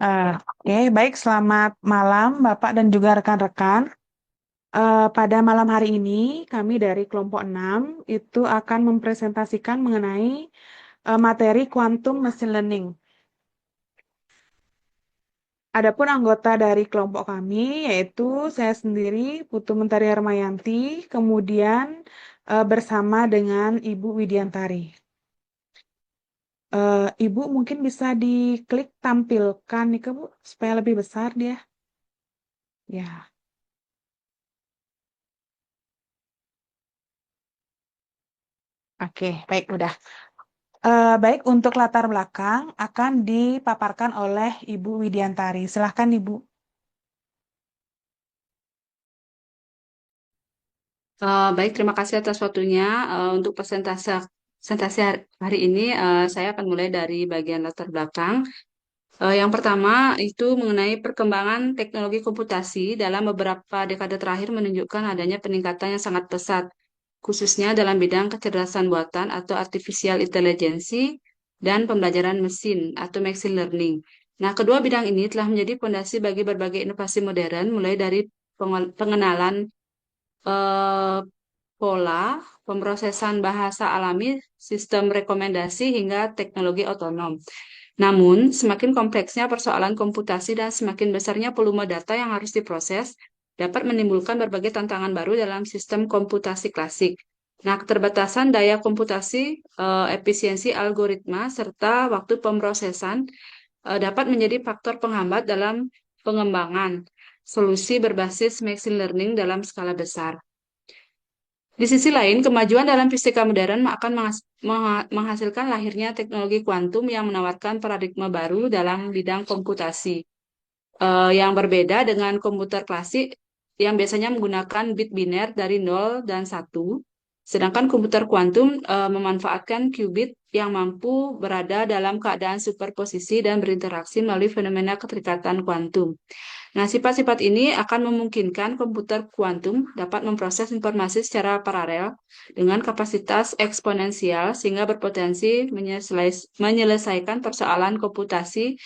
Oke, baik. Selamat malam, Bapak dan juga rekan-rekan. Pada malam hari ini, kami dari kelompok 6 itu akan mempresentasikan mengenai materi Quantum Machine Learning. Adapun anggota dari kelompok kami, yaitu saya sendiri, Putu Mentari Hermayanti, kemudian bersama dengan Ibu Widiantari. Ibu mungkin bisa diklik tampilkan nih, Bu, supaya lebih besar dia. Ya, oke, baik, udah. Baik, untuk latar belakang akan dipaparkan oleh Ibu Widiantari. Silahkan, Ibu. Baik, terima kasih atas waktunya. Untuk presentasi hari ini, saya akan mulai dari bagian latar belakang. Yang pertama itu mengenai perkembangan teknologi komputasi dalam beberapa dekade terakhir menunjukkan adanya peningkatan yang sangat pesat, khususnya dalam bidang kecerdasan buatan atau artificial intelligence dan pembelajaran mesin atau machine learning. Nah, kedua bidang ini telah menjadi fondasi bagi berbagai inovasi modern, mulai dari pengenalan eh, pola, pemrosesan bahasa alami, sistem rekomendasi, hingga teknologi otonom. Namun, semakin kompleksnya persoalan komputasi dan semakin besarnya volume data yang harus diproses, dapat menimbulkan berbagai tantangan baru dalam sistem komputasi klasik. Nah, keterbatasan daya komputasi, efisiensi algoritma, serta waktu pemrosesan dapat menjadi faktor penghambat dalam pengembangan solusi berbasis machine learning dalam skala besar. Di sisi lain, kemajuan dalam fisika modern akan menghasilkan lahirnya teknologi kuantum yang menawarkan paradigma baru dalam bidang komputasi, yang berbeda dengan komputer klasik yang biasanya menggunakan bit biner dari 0 dan 1, sedangkan komputer kuantum memanfaatkan qubit yang mampu berada dalam keadaan superposisi dan berinteraksi melalui fenomena keterikatan kuantum. Nah, sifat-sifat ini akan memungkinkan komputer kuantum dapat memproses informasi secara paralel dengan kapasitas eksponensial sehingga berpotensi menyelesaikan persoalan komputasi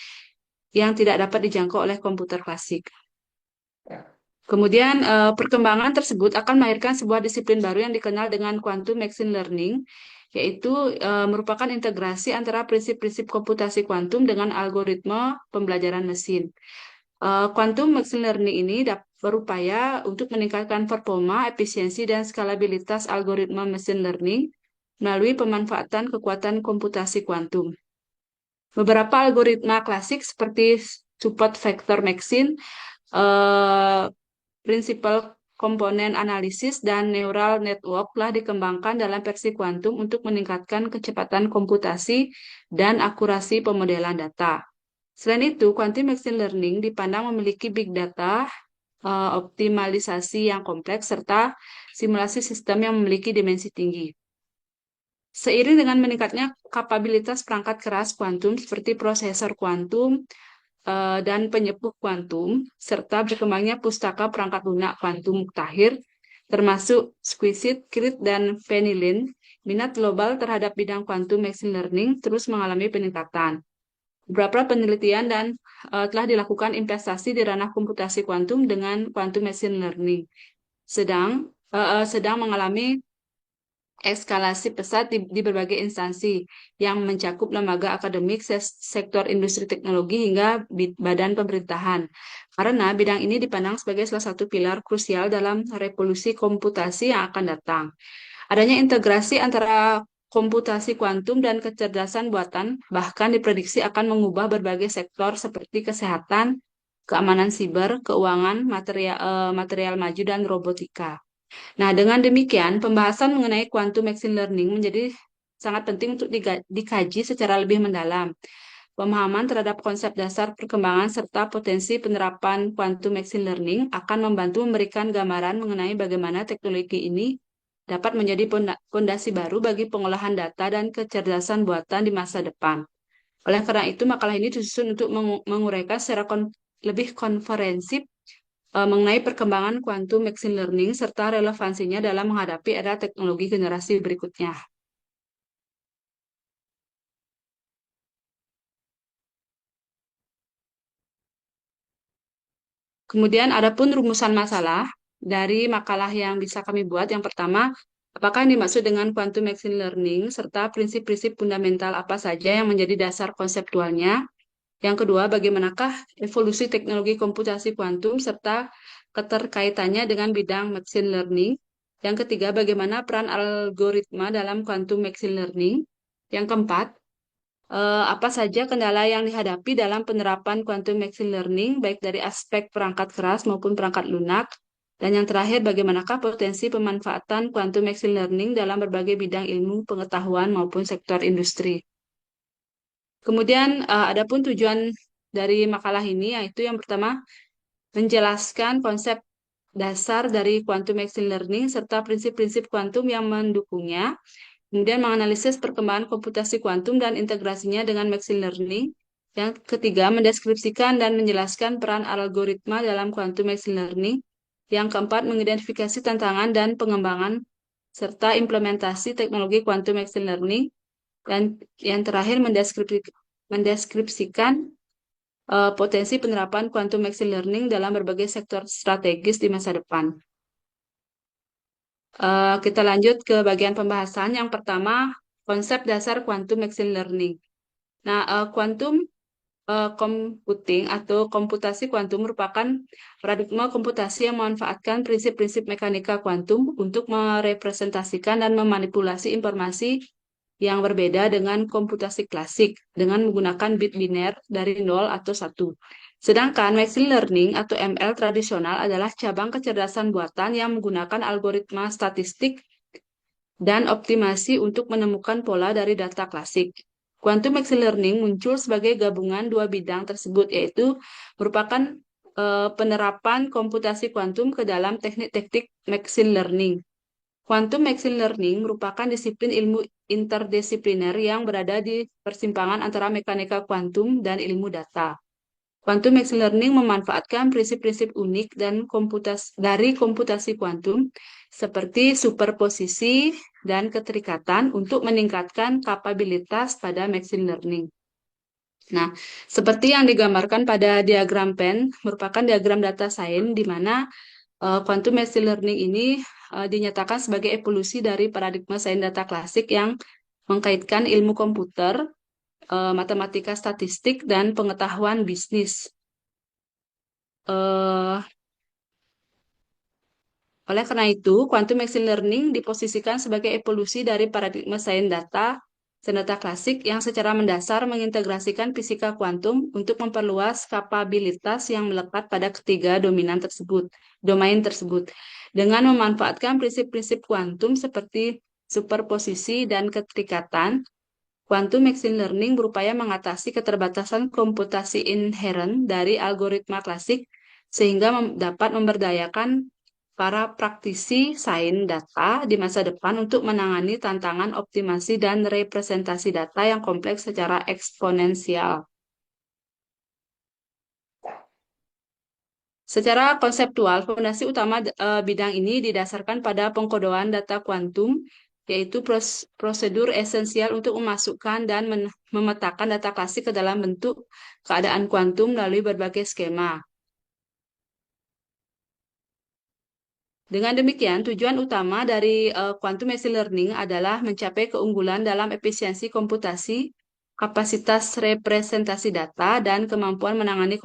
yang tidak dapat dijangkau oleh komputer klasik. Kemudian, perkembangan tersebut akan melahirkan sebuah disiplin baru yang dikenal dengan quantum machine learning, yaitu merupakan integrasi antara prinsip-prinsip komputasi kuantum dengan algoritma pembelajaran mesin. Quantum machine learning ini berupaya untuk meningkatkan performa, efisiensi, dan skalabilitas algoritma machine learning melalui pemanfaatan kekuatan komputasi kuantum. Beberapa algoritma klasik seperti support vector machine, eh, prinsipal komponen analisis, dan neural network telah dikembangkan dalam versi kuantum untuk meningkatkan kecepatan komputasi dan akurasi pemodelan data. Selain itu, quantum machine learning dipandang memiliki big data, optimalisasi yang kompleks, serta simulasi sistem yang memiliki dimensi tinggi. Seiring dengan meningkatnya kapabilitas perangkat keras kuantum seperti prosesor kuantum dan penyepuh kuantum, serta berkembangnya pustaka perangkat lunak kuantum mutakhir, termasuk Squisite, Crit, dan Penilin, minat global terhadap bidang quantum machine learning terus mengalami peningkatan. Beberapa penelitian telah dilakukan investasi di ranah komputasi kuantum dengan quantum machine learning, sedang mengalami eskalasi pesat di berbagai instansi yang mencakup lembaga akademik, sektor industri teknologi, hingga badan pemerintahan. Karena bidang ini dipandang sebagai salah satu pilar krusial dalam revolusi komputasi yang akan datang. Adanya integrasi antara komputasi kuantum dan kecerdasan buatan bahkan diprediksi akan mengubah berbagai sektor seperti kesehatan, keamanan siber, keuangan, material maju, dan robotika. Nah, dengan demikian, pembahasan mengenai quantum machine learning menjadi sangat penting untuk dikaji secara lebih mendalam. Pemahaman terhadap konsep dasar perkembangan serta potensi penerapan quantum machine learning akan membantu memberikan gambaran mengenai bagaimana teknologi ini dapat menjadi fondasi baru bagi pengolahan data dan kecerdasan buatan di masa depan. Oleh karena itu, makalah ini disusun untuk menguraikan secara lebih konferensif mengenai perkembangan quantum machine learning serta relevansinya dalam menghadapi era teknologi generasi berikutnya. Kemudian adapun rumusan masalah dari makalah yang bisa kami buat, yang pertama, apakah yang dimaksud dengan quantum machine learning serta prinsip-prinsip fundamental apa saja yang menjadi dasar konseptualnya? Yang kedua, bagaimanakah evolusi teknologi komputasi kuantum serta keterkaitannya dengan bidang machine learning? Yang ketiga, bagaimana peran algoritma dalam quantum machine learning? Yang keempat, apa saja kendala yang dihadapi dalam penerapan quantum machine learning, baik dari aspek perangkat keras maupun perangkat lunak? Dan yang terakhir, bagaimanakah potensi pemanfaatan quantum machine learning dalam berbagai bidang ilmu pengetahuan maupun sektor industri? Kemudian, adapun tujuan dari makalah ini yaitu yang pertama, menjelaskan konsep dasar dari quantum machine learning serta prinsip-prinsip kuantum yang mendukungnya. Kemudian menganalisis perkembangan komputasi kuantum dan integrasinya dengan machine learning. Yang ketiga, mendeskripsikan dan menjelaskan peran algoritma dalam quantum machine learning. Yang keempat, mengidentifikasi tantangan dan pengembangan serta implementasi teknologi quantum machine learning. Dan yang terakhir, mendeskripsikan potensi penerapan quantum machine learning dalam berbagai sektor strategis di masa depan. Kita lanjut ke bagian pembahasan. Yang pertama, konsep dasar quantum machine learning. Nah, quantum computing atau komputasi kuantum merupakan paradigma komputasi yang memanfaatkan prinsip-prinsip mekanika kuantum untuk merepresentasikan dan memanipulasi informasi yang berbeda dengan komputasi klasik dengan menggunakan bit biner dari 0 atau 1. Sedangkan machine learning atau ML tradisional adalah cabang kecerdasan buatan yang menggunakan algoritma statistik dan optimasi untuk menemukan pola dari data klasik. Quantum machine learning muncul sebagai gabungan dua bidang tersebut, yaitu merupakan penerapan komputasi kuantum ke dalam teknik-teknik machine learning. Quantum machine learning merupakan disiplin ilmu interdisipliner yang berada di persimpangan antara mekanika kuantum dan ilmu data. Quantum machine learning memanfaatkan prinsip-prinsip unik dan dari komputasi kuantum seperti superposisi dan keterikatan untuk meningkatkan kapabilitas pada machine learning. Nah, seperti yang digambarkan pada diagram Venn, merupakan diagram data science di mana quantum machine learning ini dinyatakan sebagai evolusi dari paradigma sains data klasik yang mengkaitkan ilmu komputer, matematika statistik, dan pengetahuan bisnis. Eh, Oleh karena itu, quantum machine learning diposisikan sebagai evolusi dari paradigma sains data klasik yang secara mendasar mengintegrasikan fisika kuantum untuk memperluas kapabilitas yang melekat pada ketiga domain tersebut, dengan memanfaatkan prinsip-prinsip kuantum seperti superposisi dan keterikatan. Quantum machine learning berupaya mengatasi keterbatasan komputasi inheren dari algoritma klasik sehingga dapat memberdayakan para praktisi sains data di masa depan untuk menangani tantangan optimasi dan representasi data yang kompleks secara eksponensial. Secara konseptual, fondasi utama bidang ini didasarkan pada pengkodoan data kuantum, yaitu prosedur esensial untuk memasukkan dan memetakan data klasik ke dalam bentuk keadaan kuantum melalui berbagai skema. Dengan demikian, tujuan utama dari quantum machine learning adalah mencapai keunggulan dalam efisiensi komputasi, kapasitas representasi data, dan kemampuan menangani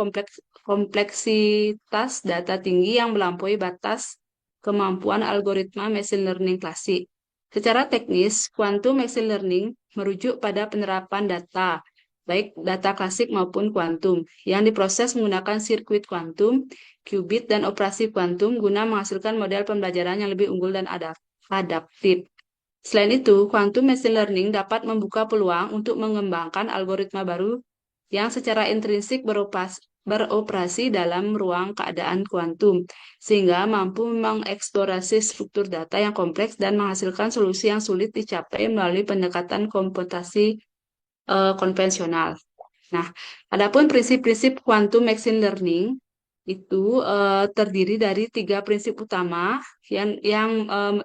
kompleksitas data tinggi yang melampaui batas kemampuan algoritma machine learning klasik. Secara teknis, quantum machine learning merujuk pada penerapan data, baik data klasik maupun kuantum, yang diproses menggunakan sirkuit kuantum, qubit, dan operasi kuantum guna menghasilkan model pembelajaran yang lebih unggul dan adaptif. Selain itu, quantum machine learning dapat membuka peluang untuk mengembangkan algoritma baru yang secara intrinsik beroperasi dalam ruang keadaan kuantum, sehingga mampu mengeksplorasi struktur data yang kompleks dan menghasilkan solusi yang sulit dicapai melalui pendekatan komputasi konvensional. Nah, adapun prinsip-prinsip quantum machine learning itu terdiri dari tiga prinsip utama yang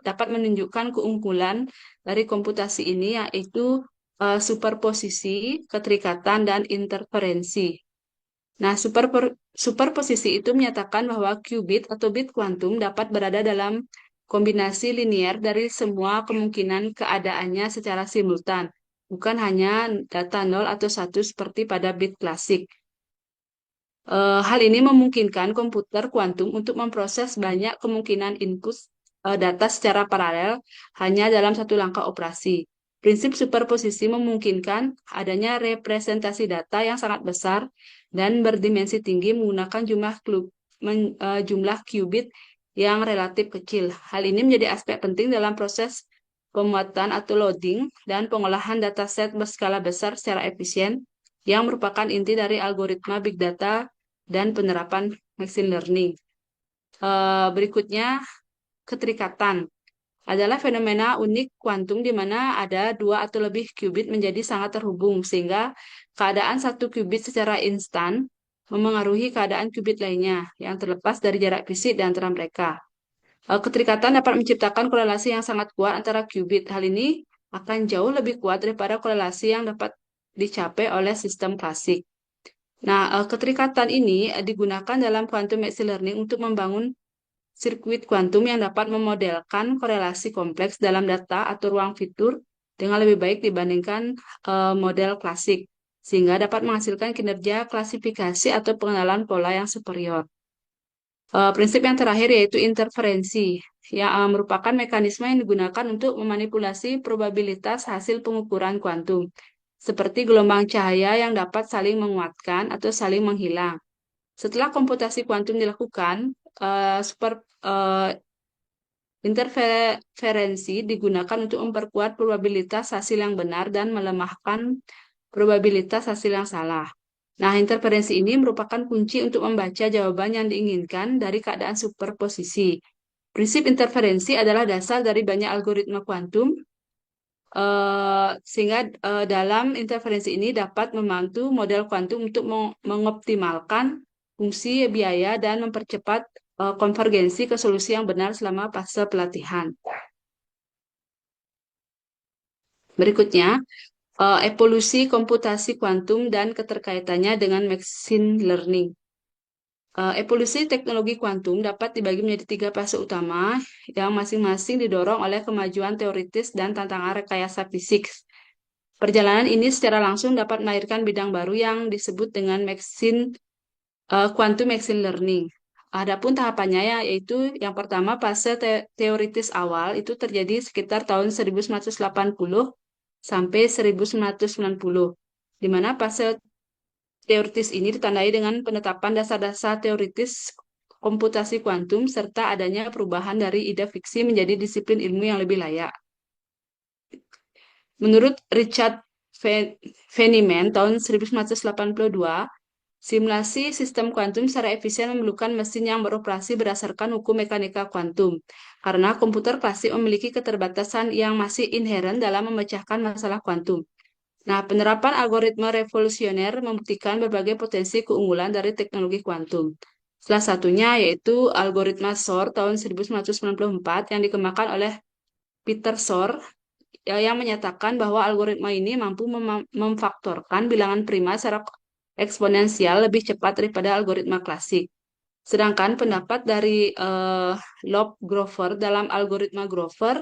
dapat menunjukkan keunggulan dari komputasi ini, yaitu superposisi, keterikatan, dan interferensi. Nah, superposisi itu menyatakan bahwa qubit atau bit kuantum dapat berada dalam kombinasi linier dari semua kemungkinan keadaannya secara simultan, bukan hanya data 0 atau 1 seperti pada bit klasik. Hal ini memungkinkan komputer kuantum untuk memproses banyak kemungkinan input data secara paralel hanya dalam satu langkah operasi. Prinsip superposisi memungkinkan adanya representasi data yang sangat besar dan berdimensi tinggi menggunakan jumlah qubit yang relatif kecil. Hal ini menjadi aspek penting dalam proses pemuatan atau loading dan pengolahan dataset berskala besar secara efisien yang merupakan inti dari algoritma big data dan penerapan machine learning. Berikutnya, keterikatan adalah fenomena unik kuantum di mana ada dua atau lebih qubit menjadi sangat terhubung, sehingga keadaan satu qubit secara instan memengaruhi keadaan qubit lainnya yang terlepas dari jarak fisik di antara mereka. Keterikatan dapat menciptakan korelasi yang sangat kuat antara qubit. Hal ini akan jauh lebih kuat daripada korelasi yang dapat dicapai oleh sistem klasik. Nah, keterikatan ini digunakan dalam quantum machine learning untuk membangun sirkuit kuantum yang dapat memodelkan korelasi kompleks dalam data atau ruang fitur dengan lebih baik dibandingkan model klasik, sehingga dapat menghasilkan kinerja klasifikasi atau pengenalan pola yang superior. Prinsip yang terakhir yaitu interferensi, yang merupakan mekanisme yang digunakan untuk memanipulasi probabilitas hasil pengukuran kuantum, seperti gelombang cahaya yang dapat saling menguatkan atau saling menghilang. Setelah komputasi kuantum dilakukan, interferensi digunakan untuk memperkuat probabilitas hasil yang benar dan melemahkan probabilitas hasil yang salah. Nah, interferensi ini merupakan kunci untuk membaca jawaban yang diinginkan dari keadaan superposisi. Prinsip interferensi adalah dasar dari banyak algoritma kuantum, sehingga dalam interferensi ini dapat membantu model kuantum untuk mengoptimalkan fungsi biaya dan mempercepat konvergensi ke solusi yang benar selama fase pelatihan. Berikutnya, evolusi komputasi kuantum dan keterkaitannya dengan machine learning. Evolusi teknologi kuantum dapat dibagi menjadi tiga fase utama yang masing-masing didorong oleh kemajuan teoritis dan tantangan rekayasa fisik. Perjalanan ini secara langsung dapat melahirkan bidang baru yang disebut dengan quantum machine learning. Adapun tahapannya yaitu yang pertama fase teoritis awal itu terjadi sekitar tahun 1980 sampai 1990, di mana fase teoritis ini ditandai dengan penetapan dasar-dasar teoritis komputasi kuantum serta adanya perubahan dari ide fiksi menjadi disiplin ilmu yang lebih layak. Menurut Richard Feynman tahun 1982, simulasi sistem kuantum secara efisien memerlukan mesin yang beroperasi berdasarkan hukum mekanika kuantum, karena komputer klasik memiliki keterbatasan yang masih inheren dalam memecahkan masalah kuantum. Nah, penerapan algoritma revolusioner membuktikan berbagai potensi keunggulan dari teknologi kuantum. Salah satunya yaitu algoritma Shor tahun 1994 yang dikembangkan oleh Peter Shor, yang menyatakan bahwa algoritma ini mampu memfaktorkan bilangan prima secara eksponensial lebih cepat daripada algoritma klasik. Sedangkan pendapat dari Loeb Grover dalam algoritma Grover,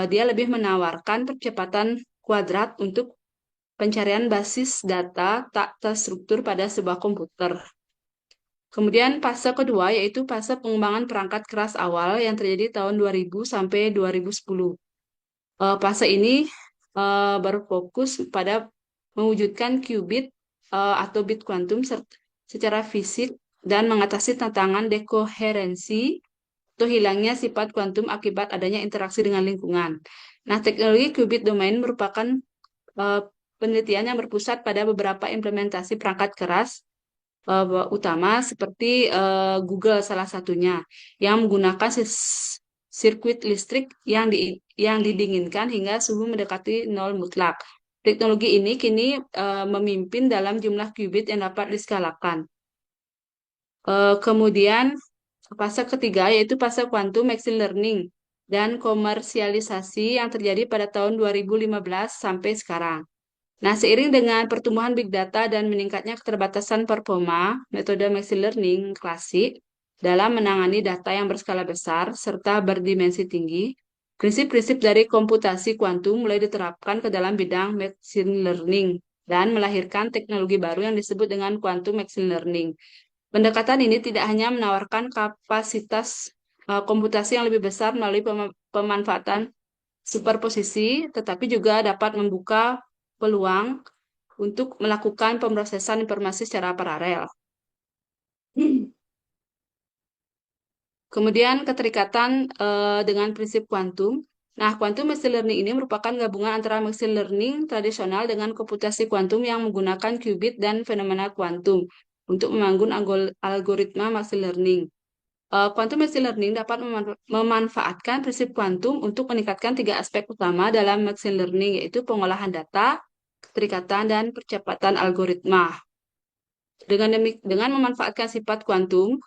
dia lebih menawarkan percepatan kuadrat untuk pencarian basis data tak terstruktur pada sebuah komputer. Kemudian fase kedua yaitu fase pengembangan perangkat keras awal yang terjadi tahun 2000 sampai 2010. Fase ini berfokus pada mewujudkan qubit atau bit kuantum secara fisik dan mengatasi tantangan dekoherensi atau hilangnya sifat kuantum akibat adanya interaksi dengan lingkungan. Nah, teknologi qubit domain merupakan penelitian yang berpusat pada beberapa implementasi perangkat keras utama seperti Google salah satunya yang menggunakan sirkuit listrik yang didinginkan hingga suhu mendekati nol mutlak. Teknologi ini kini memimpin dalam jumlah qubit yang dapat diskalakan. Kemudian fase ketiga yaitu fase quantum machine learning dan komersialisasi yang terjadi pada tahun 2015 sampai sekarang. Nah, seiring dengan pertumbuhan big data dan meningkatnya keterbatasan performa, metode machine learning klasik dalam menangani data yang berskala besar serta berdimensi tinggi, prinsip-prinsip dari komputasi kuantum mulai diterapkan ke dalam bidang machine learning dan melahirkan teknologi baru yang disebut dengan quantum machine learning. Pendekatan ini tidak hanya menawarkan kapasitas komputasi yang lebih besar melalui pemanfaatan superposisi, tetapi juga dapat membuka peluang untuk melakukan pemrosesan informasi secara paralel. Kemudian keterikatan dengan prinsip kuantum. Nah, quantum machine learning ini merupakan gabungan antara machine learning tradisional dengan komputasi kuantum yang menggunakan qubit dan fenomena kuantum untuk membangun algoritma machine learning. Quantum machine learning dapat memanfaatkan prinsip kuantum untuk meningkatkan tiga aspek utama dalam machine learning, yaitu pengolahan data, keterikatan, dan percepatan algoritma. Dengan memanfaatkan sifat kuantum,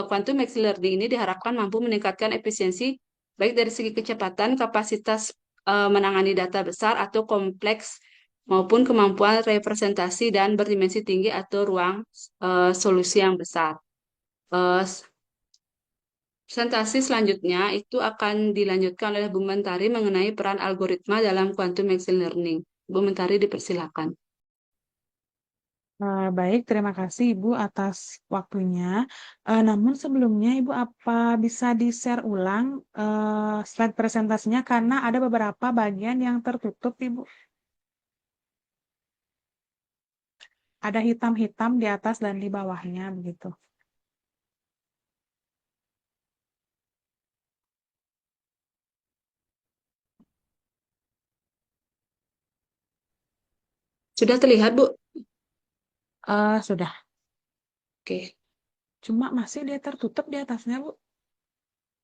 quantum machine learning ini diharapkan mampu meningkatkan efisiensi baik dari segi kecepatan, kapasitas menangani data besar atau kompleks, maupun kemampuan representasi dan berdimensi tinggi atau ruang solusi yang besar. Uh, Presentasi selanjutnya itu akan dilanjutkan oleh Bu Mentari mengenai peran algoritma dalam quantum machine learning. Bu Mentari dipersilakan. Baik, terima kasih Ibu atas waktunya. Namun sebelumnya Ibu apa bisa di-share ulang slide presentasinya karena ada beberapa bagian yang tertutup Ibu. Ada hitam-hitam di atas dan di bawahnya begitu. Sudah terlihat, Bu? Sudah, Oke. cuma masih dia tertutup di atasnya Bu.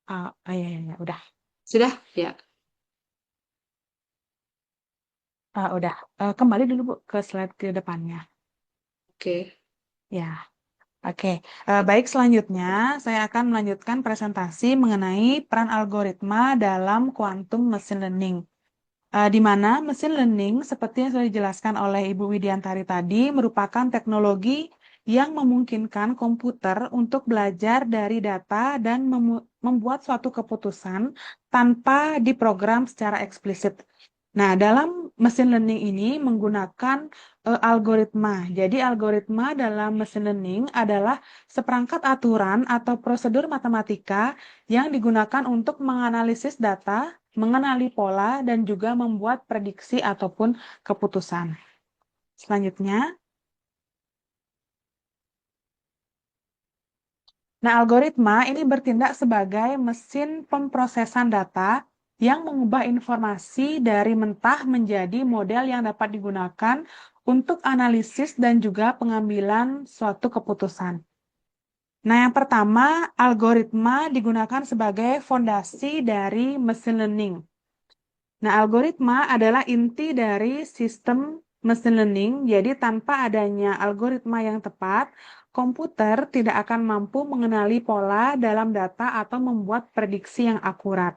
Iya, iya, iya, udah. Sudah? Ya. Udah. Kembali dulu Bu ke slide ke depannya. Oke. Ya, oke. Baik, selanjutnya saya akan melanjutkan presentasi mengenai peran algoritma dalam quantum machine learning. Di mana machine learning, seperti yang sudah dijelaskan oleh Ibu Widiantari tadi, merupakan teknologi yang memungkinkan komputer untuk belajar dari data dan membuat suatu keputusan tanpa diprogram secara eksplisit. Nah, dalam mesin learning ini menggunakan algoritma. Jadi, algoritma dalam mesin learning adalah seperangkat aturan atau prosedur matematika yang digunakan untuk menganalisis data, mengenali pola, dan juga membuat prediksi ataupun keputusan. Selanjutnya, nah, algoritma ini bertindak sebagai mesin pemrosesan data yang mengubah informasi dari mentah menjadi model yang dapat digunakan untuk analisis dan juga pengambilan suatu keputusan. Nah, yang pertama, algoritma digunakan sebagai fondasi dari machine learning. Nah, algoritma adalah inti dari sistem machine learning, jadi tanpa adanya algoritma yang tepat, komputer tidak akan mampu mengenali pola dalam data atau membuat prediksi yang akurat.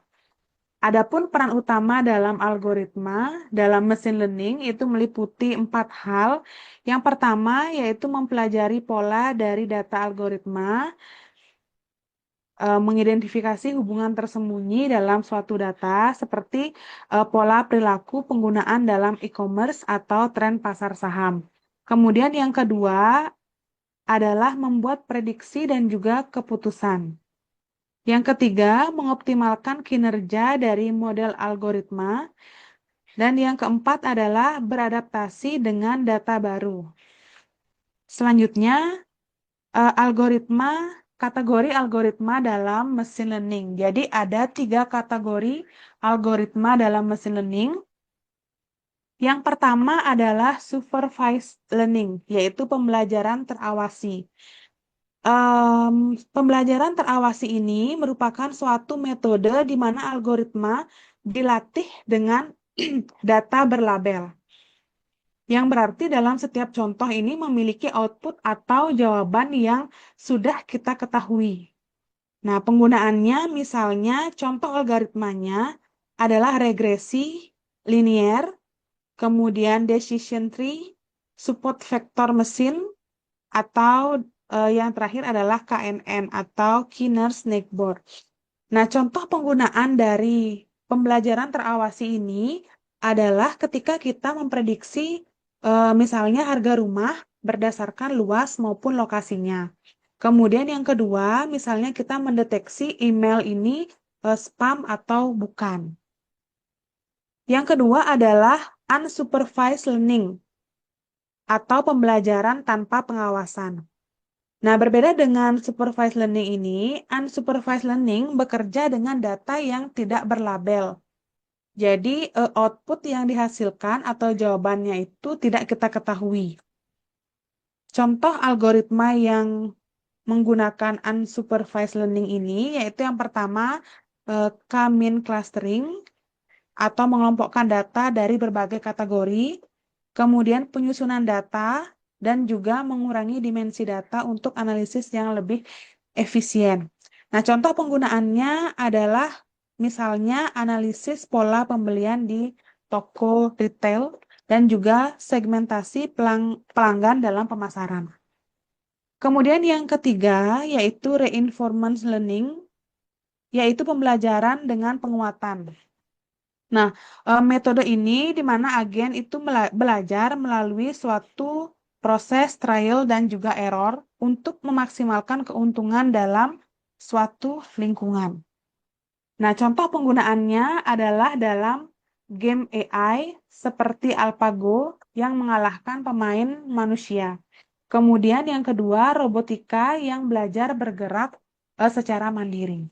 Adapun peran utama dalam algoritma dalam mesin learning itu meliputi 4 hal. Yang pertama yaitu mempelajari pola dari data algoritma, mengidentifikasi hubungan tersembunyi dalam suatu data seperti pola perilaku penggunaan dalam e-commerce atau tren pasar saham. Kemudian yang kedua adalah membuat prediksi dan juga keputusan. Yang ketiga, mengoptimalkan kinerja dari model algoritma. Dan yang keempat adalah beradaptasi dengan data baru. Selanjutnya, kategori algoritma dalam machine learning. Jadi ada 3 kategori algoritma dalam machine learning. Yang pertama adalah supervised learning, yaitu pembelajaran terawasi. Pembelajaran terawasi ini merupakan suatu metode di mana algoritma dilatih dengan data berlabel. Yang berarti dalam setiap contoh ini memiliki output atau jawaban yang sudah kita ketahui. Nah, penggunaannya misalnya contoh algoritmanya adalah regresi linier, kemudian decision tree, support vector mesin, atau yang terakhir adalah KNN atau Kiner Snake Board. Nah, contoh penggunaan dari pembelajaran terawasi ini adalah ketika kita memprediksi misalnya harga rumah berdasarkan luas maupun lokasinya. Kemudian yang kedua, misalnya kita mendeteksi email ini spam atau bukan. Yang kedua adalah unsupervised learning atau pembelajaran tanpa pengawasan. Nah, berbeda dengan supervised learning ini, unsupervised learning bekerja dengan data yang tidak berlabel. Jadi, output yang dihasilkan atau jawabannya itu tidak kita ketahui. Contoh algoritma yang menggunakan unsupervised learning ini, yaitu yang pertama, K-mean clustering, atau mengelompokkan data dari berbagai kategori, kemudian penyusunan data, dan juga mengurangi dimensi data untuk analisis yang lebih efisien. Nah, contoh penggunaannya adalah misalnya analisis pola pembelian di toko retail dan juga segmentasi pelanggan dalam pemasaran. Kemudian yang ketiga yaitu reinforcement learning, yaitu pembelajaran dengan penguatan. Nah, metode ini di mana agen itu belajar melalui suatu proses trial dan juga error untuk memaksimalkan keuntungan dalam suatu lingkungan. Nah, contoh penggunaannya adalah dalam game AI seperti AlphaGo yang mengalahkan pemain manusia. Kemudian yang kedua, robotika yang belajar bergerak secara mandiri.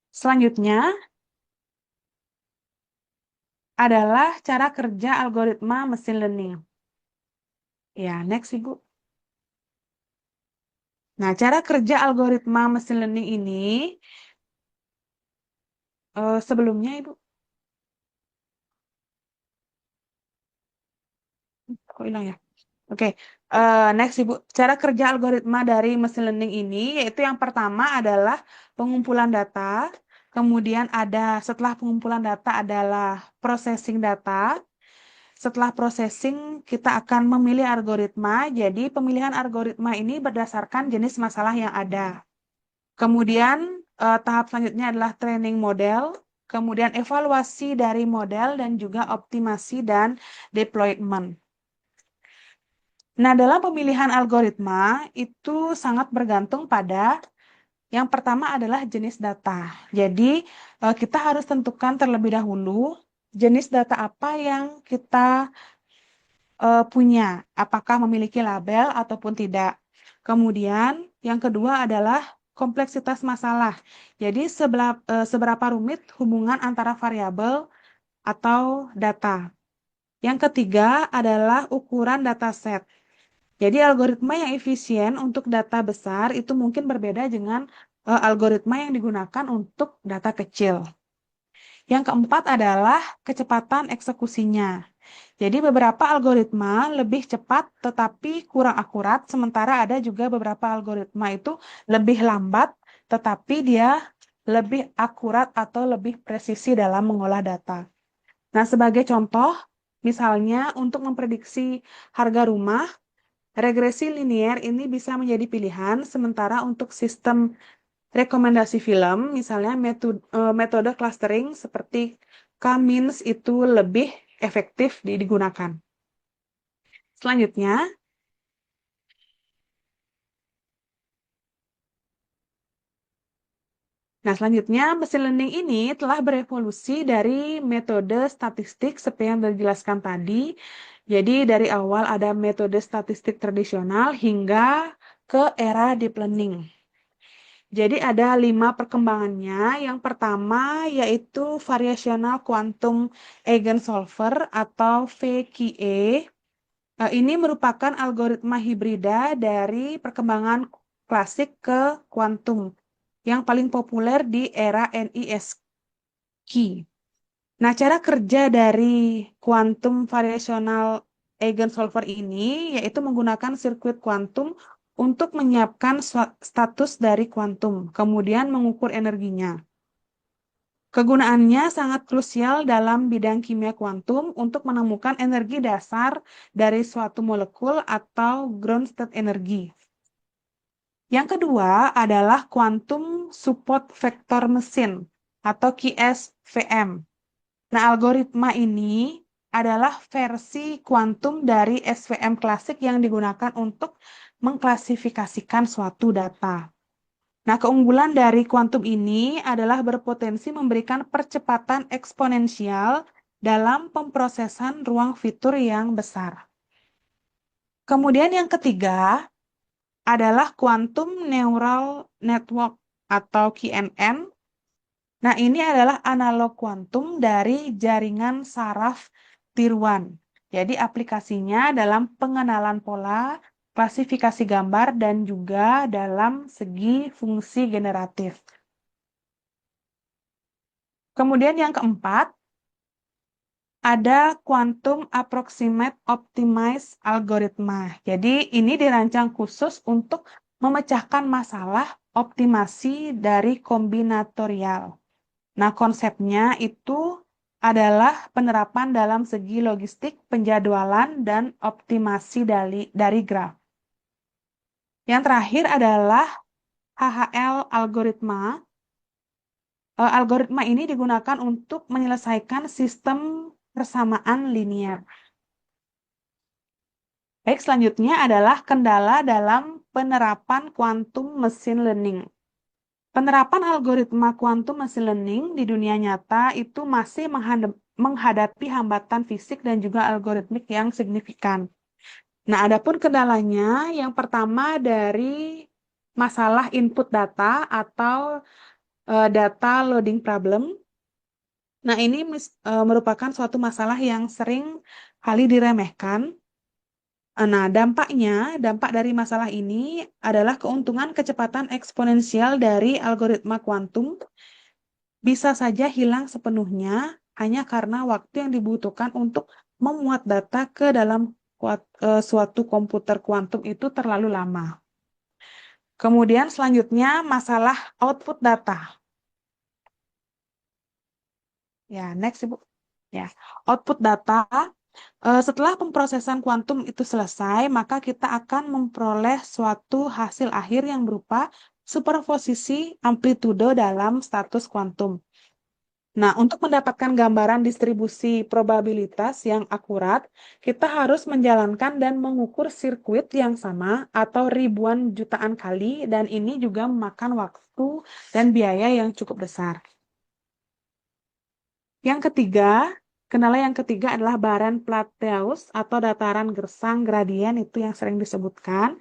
Selanjutnya, adalah cara kerja algoritma mesin learning. Ya, next Ibu. Nah, cara kerja algoritma mesin learning ini sebelumnya Ibu. Kok hilang ya? Oke, next Ibu. Cara kerja algoritma dari mesin learning ini yaitu yang pertama adalah pengumpulan data, kemudian setelah pengumpulan data adalah processing data. Setelah processing, kita akan memilih algoritma. Jadi, pemilihan algoritma ini berdasarkan jenis masalah yang ada. Kemudian, tahap selanjutnya adalah training model, kemudian evaluasi dari model, dan juga optimasi dan deployment. Nah, dalam pemilihan algoritma itu sangat bergantung pada yang pertama adalah jenis data. Jadi, kita harus tentukan terlebih dahulu jenis data apa yang kita punya, apakah memiliki label ataupun tidak. Kemudian, yang kedua adalah kompleksitas masalah. Jadi, seberapa rumit hubungan antara variabel atau data. Yang ketiga adalah ukuran dataset. Jadi, algoritma yang efisien untuk data besar itu mungkin berbeda dengan algoritma yang digunakan untuk data kecil. Yang keempat adalah kecepatan eksekusinya. Jadi beberapa algoritma lebih cepat tetapi kurang akurat, sementara ada juga beberapa algoritma itu lebih lambat tetapi dia lebih akurat atau lebih presisi dalam mengolah data. Nah, sebagai contoh, misalnya untuk memprediksi harga rumah, regresi linier ini bisa menjadi pilihan, sementara untuk sistem rekomendasi film, misalnya metode clustering seperti K-means itu lebih efektif digunakan. Selanjutnya, mesin learning ini telah berevolusi dari metode statistik seperti yang dijelaskan tadi. Jadi dari awal ada metode statistik tradisional hingga ke era deep learning. Jadi ada 5 perkembangannya. Yang pertama yaitu variational quantum eigensolver atau VQE. Ini merupakan algoritma hibrida dari perkembangan klasik ke kuantum yang paling populer di era NISQ. Nah, cara kerja dari quantum variational eigensolver ini yaitu menggunakan sirkuit kuantum untuk menyiapkan status dari kuantum, kemudian mengukur energinya. Kegunaannya sangat krusial dalam bidang kimia kuantum untuk menemukan energi dasar dari suatu molekul atau ground state energi. Yang kedua adalah Quantum Support Vector Machine atau QSVM. Nah, algoritma ini adalah versi kuantum dari SVM klasik yang digunakan untuk mengklasifikasikan suatu data. Nah, keunggulan dari kuantum ini adalah berpotensi memberikan percepatan eksponensial dalam pemrosesan ruang fitur yang besar. Kemudian yang ketiga adalah Quantum Neural Network atau QNN. Nah, ini adalah analog kuantum dari jaringan saraf tiruan. Jadi aplikasinya dalam pengenalan pola, klasifikasi gambar, dan juga dalam segi fungsi generatif. Kemudian yang keempat, ada Quantum Approximate Optimized Algoritma. Jadi ini dirancang khusus untuk memecahkan masalah optimasi dari kombinatorial. Nah, konsepnya itu adalah penerapan dalam segi logistik, penjadwalan, dan optimasi dari graf. Yang terakhir adalah HHL algoritma. Algoritma ini digunakan untuk menyelesaikan sistem persamaan linear. Baik, selanjutnya adalah kendala dalam penerapan quantum machine learning. Penerapan algoritma quantum machine learning di dunia nyata itu masih menghadapi hambatan fisik dan juga algoritmik yang signifikan. Nah, adapun kendalanya, yang pertama dari masalah input data atau data loading problem. Nah, ini merupakan suatu masalah yang sering kali diremehkan. Nah, dampak dari masalah ini adalah keuntungan kecepatan eksponensial dari algoritma kuantum bisa saja hilang sepenuhnya hanya karena waktu yang dibutuhkan untuk memuat data ke dalam suatu komputer kuantum itu terlalu lama. Kemudian selanjutnya masalah output data. Ya, next Ibu. Ya, output data. Setelah pemrosesan kuantum itu selesai, maka kita akan memperoleh suatu hasil akhir yang berupa superposisi amplitude dalam status kuantum. Nah, untuk mendapatkan gambaran distribusi probabilitas yang akurat, kita harus menjalankan dan mengukur sirkuit yang sama atau ribuan jutaan kali, dan ini juga memakan waktu dan biaya yang cukup besar. Yang ketiga, kendala yang ketiga adalah Baran-Plateaus atau dataran gersang gradien itu yang sering disebutkan.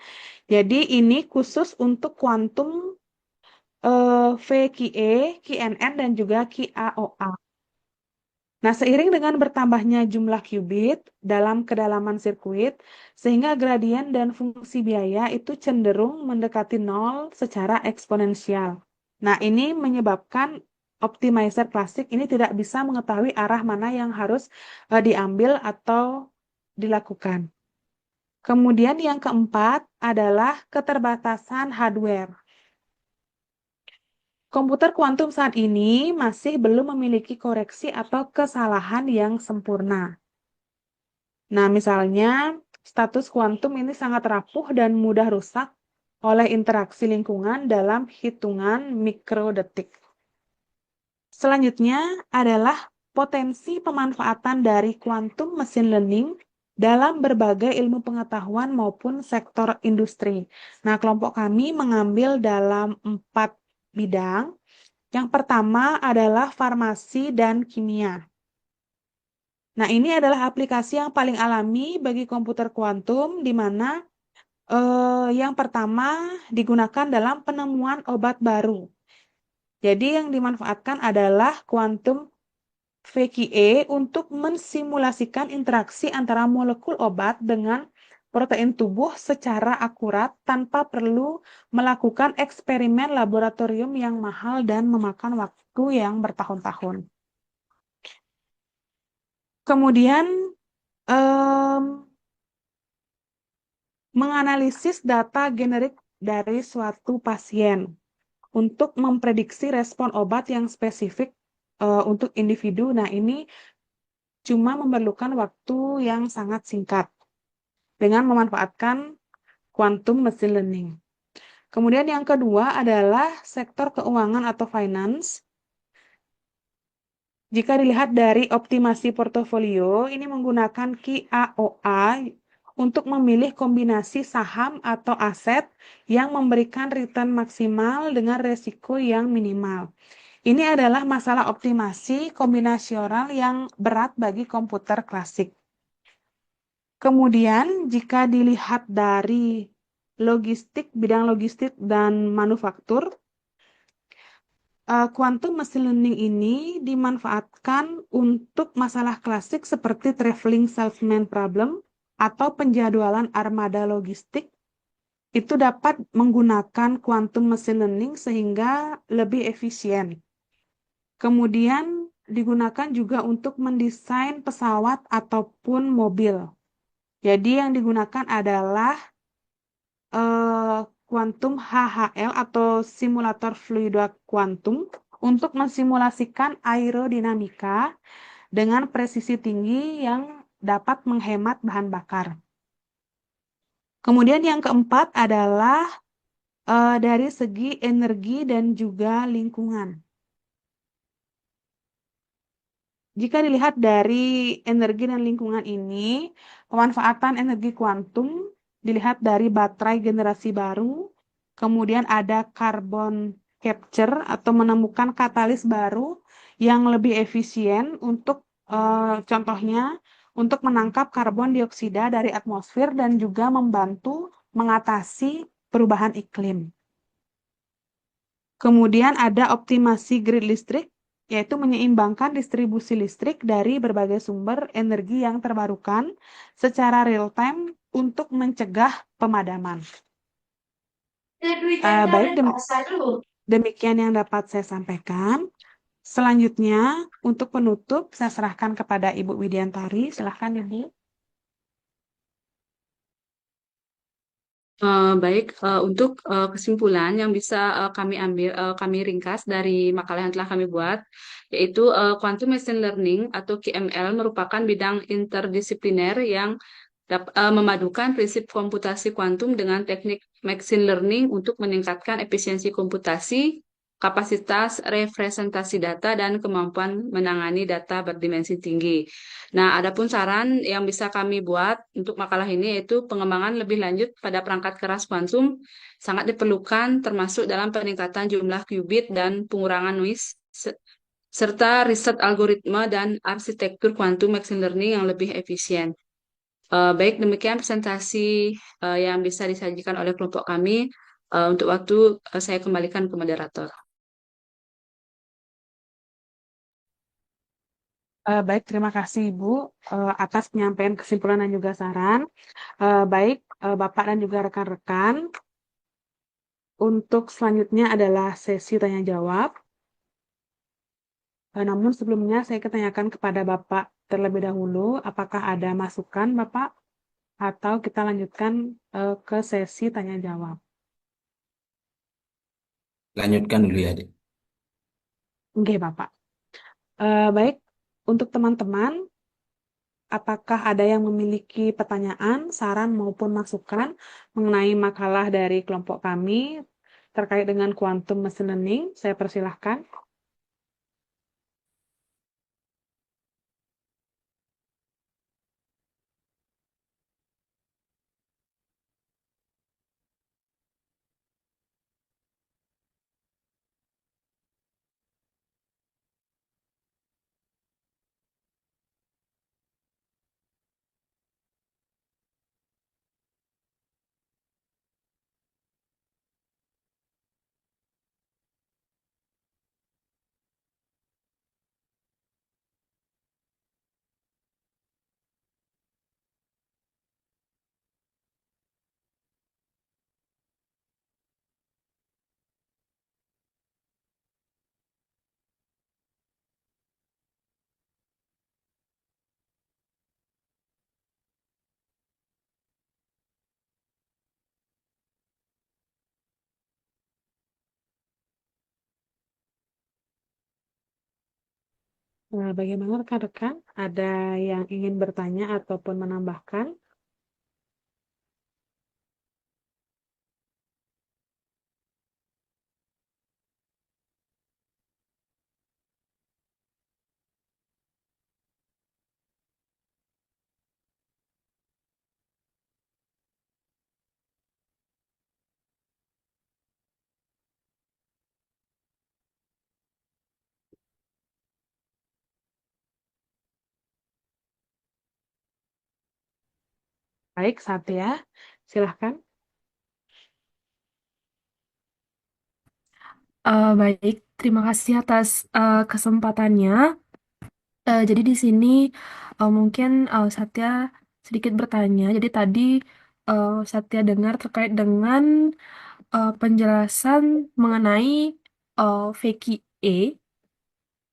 Jadi ini khusus untuk kuantum VQE, QNN, dan juga QAOA. Nah, seiring dengan bertambahnya jumlah qubit dalam kedalaman sirkuit, sehingga gradien dan fungsi biaya itu cenderung mendekati nol secara eksponensial. Nah, ini menyebabkan optimizer klasik ini tidak bisa mengetahui arah mana yang harus diambil atau dilakukan. Kemudian yang keempat adalah keterbatasan hardware. Komputer kuantum saat ini masih belum memiliki koreksi atau kesalahan yang sempurna. Nah, misalnya status kuantum ini sangat rapuh dan mudah rusak oleh interaksi lingkungan dalam hitungan mikrodetik. Selanjutnya adalah potensi pemanfaatan dari quantum machine learning dalam berbagai ilmu pengetahuan maupun sektor industri. Nah, kelompok kami mengambil dalam 4 bidang. Yang pertama adalah farmasi dan kimia. Nah, ini adalah aplikasi yang paling alami bagi komputer kuantum, di mana yang pertama digunakan dalam penemuan obat baru. Jadi yang dimanfaatkan adalah quantum VQE untuk mensimulasikan interaksi antara molekul obat dengan protein tubuh secara akurat tanpa perlu melakukan eksperimen laboratorium yang mahal dan memakan waktu yang bertahun-tahun. Kemudian menganalisis data generik dari suatu pasien untuk memprediksi respon obat yang spesifik untuk individu. Nah, ini cuma memerlukan waktu yang sangat singkat dengan memanfaatkan quantum machine learning. Kemudian yang kedua adalah sektor keuangan atau finance. Jika dilihat dari optimasi portofolio, ini menggunakan QAOA untuk memilih kombinasi saham atau aset yang memberikan return maksimal dengan resiko yang minimal. Ini adalah masalah optimasi kombinasional yang berat bagi komputer klasik. Kemudian, jika dilihat dari logistik, bidang logistik dan manufaktur, quantum machine learning ini dimanfaatkan untuk masalah klasik seperti traveling salesman problem atau penjadwalan armada logistik. Itu dapat menggunakan quantum machine learning sehingga lebih efisien. Kemudian digunakan juga untuk mendesain pesawat ataupun mobil. Jadi yang digunakan adalah kuantum HHL atau simulator fluida kuantum untuk mensimulasikan aerodinamika dengan presisi tinggi yang dapat menghemat bahan bakar. Kemudian yang keempat adalah dari segi energi dan juga lingkungan. Jika dilihat dari energi dan lingkungan ini, pemanfaatan energi kuantum dilihat dari baterai generasi baru, kemudian ada carbon capture atau menemukan katalis baru yang lebih efisien untuk contohnya untuk menangkap karbon dioksida dari atmosfer dan juga membantu mengatasi perubahan iklim. Kemudian ada optimasi grid listrik, yaitu menyeimbangkan distribusi listrik dari berbagai sumber energi yang terbarukan secara real-time untuk mencegah pemadaman. Baik, demikian yang dapat saya sampaikan. Selanjutnya, untuk penutup, saya serahkan kepada Ibu Widiantari. Silahkan, Ibu. Baik, untuk kesimpulan yang bisa kami ringkas dari makalah yang telah kami buat, yaitu Quantum Machine Learning atau QML merupakan bidang interdisipliner yang memadukan prinsip komputasi kuantum dengan teknik machine learning untuk meningkatkan efisiensi komputasi, kapasitas representasi data, dan kemampuan menangani data berdimensi tinggi. Nah, adapun saran yang bisa kami buat untuk makalah ini yaitu pengembangan lebih lanjut pada perangkat keras kuantum sangat diperlukan termasuk dalam peningkatan jumlah qubit dan pengurangan noise serta riset algoritma dan arsitektur kuantum machine learning yang lebih efisien. Baik, demikian presentasi yang bisa disajikan oleh kelompok kami. Untuk waktu, saya kembalikan ke moderator. Baik, terima kasih Ibu atas penyampaian kesimpulan dan juga saran. Baik, Bapak dan juga rekan-rekan, untuk selanjutnya adalah sesi tanya jawab. Namun sebelumnya saya tanyakan kepada Bapak terlebih dahulu, apakah ada masukan Bapak atau kita lanjutkan ke sesi tanya jawab. Lanjutkan dulu ya, Dek. Oke, Bapak. Baik, untuk teman-teman, apakah ada yang memiliki pertanyaan, saran maupun masukan mengenai makalah dari kelompok kami terkait dengan quantum machine learning? Saya persilahkan. Bagaimana rekan-rekan? Ada yang ingin bertanya ataupun menambahkan? Baik, Satya, silahkan. Baik, terima kasih atas kesempatannya. Jadi di sini mungkin Satya sedikit bertanya. Jadi tadi Satya dengar terkait dengan penjelasan mengenai VQA,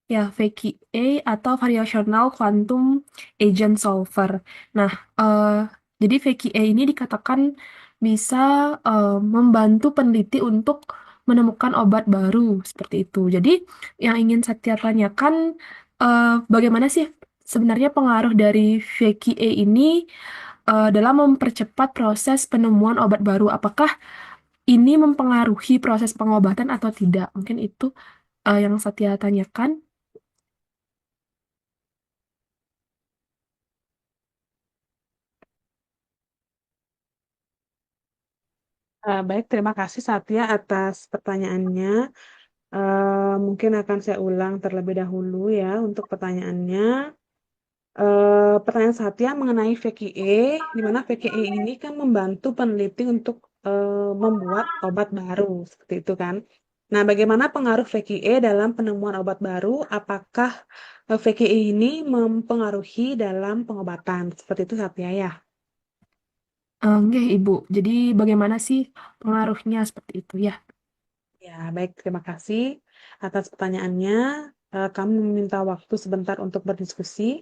ya VQA atau Variational Quantum Agent Solver. Nah, eh, jadi VQA ini dikatakan bisa membantu peneliti untuk menemukan obat baru seperti itu. Jadi yang ingin Satya tanyakan, bagaimana sih sebenarnya pengaruh dari VQA ini dalam mempercepat proses penemuan obat baru? Apakah ini mempengaruhi proses pengobatan atau tidak? Mungkin itu yang Satya tanyakan. Baik, terima kasih Satya atas pertanyaannya. Mungkin akan saya ulang terlebih dahulu ya untuk pertanyaannya. Pertanyaan Satya mengenai VQE, di mana VQE ini kan membantu peneliti untuk membuat obat baru, seperti itu kan. Nah, bagaimana pengaruh VQE dalam penemuan obat baru? Apakah VQE ini mempengaruhi dalam pengobatan? Seperti itu Satya ya. Oke, Ibu. Jadi bagaimana sih pengaruhnya seperti itu ya? Ya, baik, terima kasih atas pertanyaannya. Kami meminta waktu sebentar untuk berdiskusi.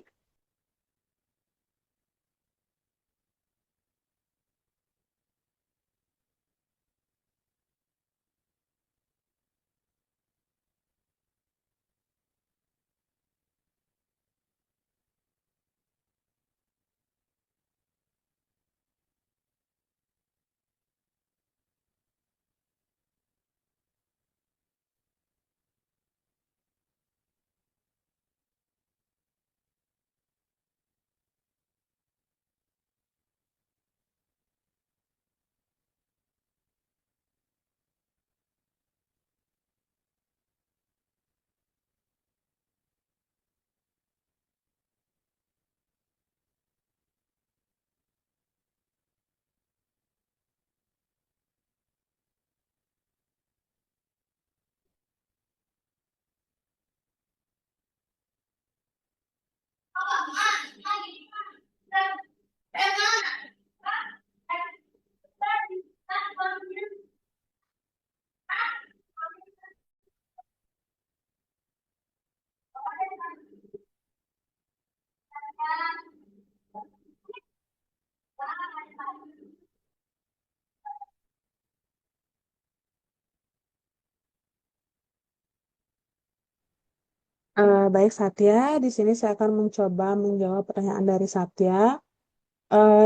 Baik Satya, di sini saya akan mencoba menjawab pertanyaan dari Satya,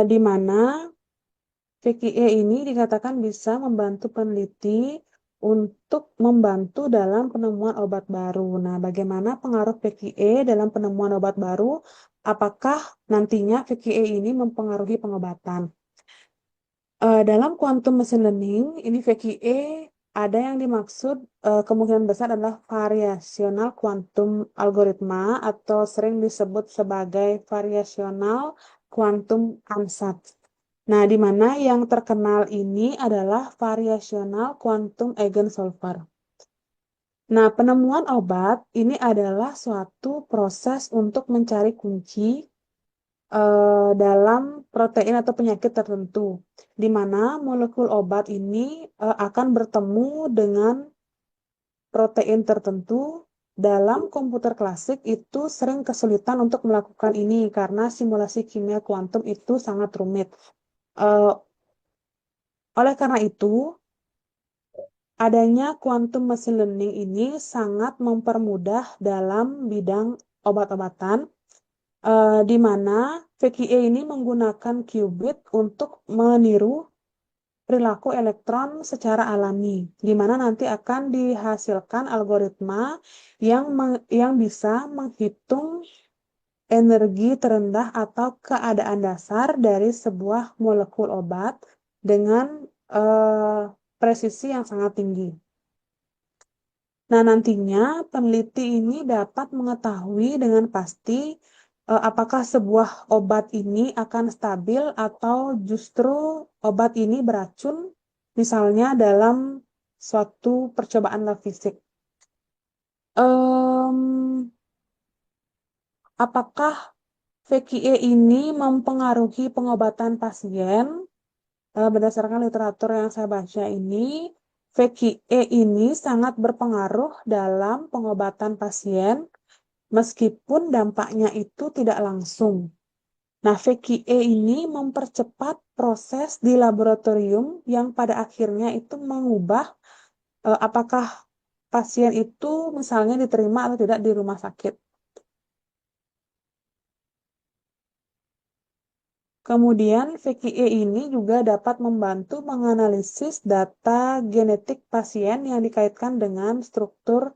di mana VQE ini dikatakan bisa membantu peneliti untuk membantu dalam penemuan obat baru. Nah, bagaimana pengaruh VQE dalam penemuan obat baru? Apakah nantinya VQE ini mempengaruhi pengobatan? Dalam quantum machine learning, ini VQE ada yang dimaksud kemungkinan besar adalah variasional quantum algoritma atau sering disebut sebagai variasional quantum ansatz. Nah, di mana yang terkenal ini adalah variasional quantum eigensolver. Nah, penemuan obat ini adalah suatu proses untuk mencari kunci dalam protein atau penyakit tertentu, di mana molekul obat ini akan bertemu dengan protein tertentu. Dalam komputer klasik itu sering kesulitan untuk melakukan ini karena simulasi kimia kuantum itu sangat rumit. Eh, oleh karena itu, adanya quantum machine learning ini sangat mempermudah dalam bidang obat-obatan, di mana VQA ini menggunakan qubit untuk meniru perilaku elektron secara alami, di mana nanti akan dihasilkan algoritma yang bisa menghitung energi terendah atau keadaan dasar dari sebuah molekul obat dengan presisi yang sangat tinggi. Nah, nantinya peneliti ini dapat mengetahui dengan pasti apakah sebuah obat ini akan stabil atau justru obat ini beracun, misalnya dalam suatu percobaan lab fisik. Em, apakah VQE ini mempengaruhi pengobatan pasien? Berdasarkan literatur yang saya baca ini, VQE ini sangat berpengaruh dalam pengobatan pasien meskipun dampaknya itu tidak langsung. Nah, VQE ini mempercepat proses di laboratorium yang pada akhirnya itu mengubah apakah pasien itu misalnya diterima atau tidak di rumah sakit. Kemudian, VQE ini juga dapat membantu menganalisis data genetik pasien yang dikaitkan dengan struktur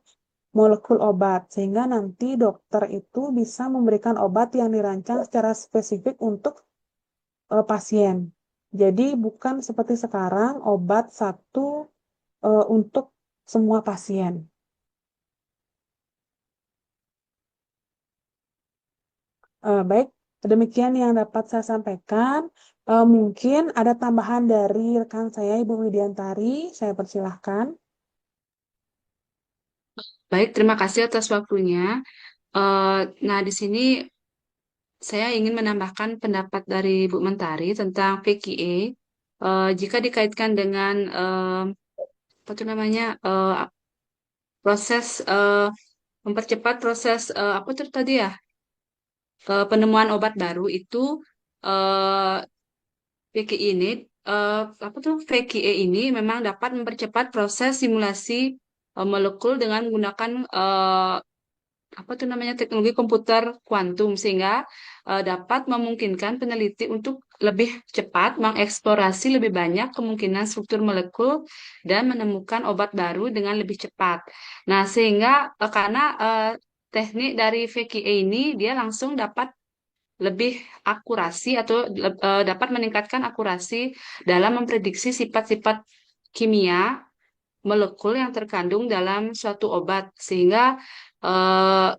molekul obat, sehingga nanti dokter itu bisa memberikan obat yang dirancang secara spesifik untuk pasien. Jadi bukan seperti sekarang obat satu untuk semua pasien. Baik, demikian yang dapat saya sampaikan. Mungkin ada tambahan dari rekan saya, Ibu Widiantari. Saya persilahkan. Baik, terima kasih atas waktunya. Nah, di sini saya ingin menambahkan pendapat dari Bu Mentari tentang PKE. Jika dikaitkan dengan apa itu namanya proses mempercepat proses apa itu tadi ya penemuan obat baru itu eh, PKE ini apa tuh VQE ini memang dapat mempercepat proses simulasi molekul dengan menggunakan apa tuh namanya teknologi komputer kuantum sehingga dapat memungkinkan peneliti untuk lebih cepat mengeksplorasi lebih banyak kemungkinan struktur molekul dan menemukan obat baru dengan lebih cepat. Nah, sehingga karena teknik dari VQA ini dia langsung dapat lebih akurasi atau dapat meningkatkan akurasi dalam memprediksi sifat-sifat kimia molekul yang terkandung dalam suatu obat sehingga eh,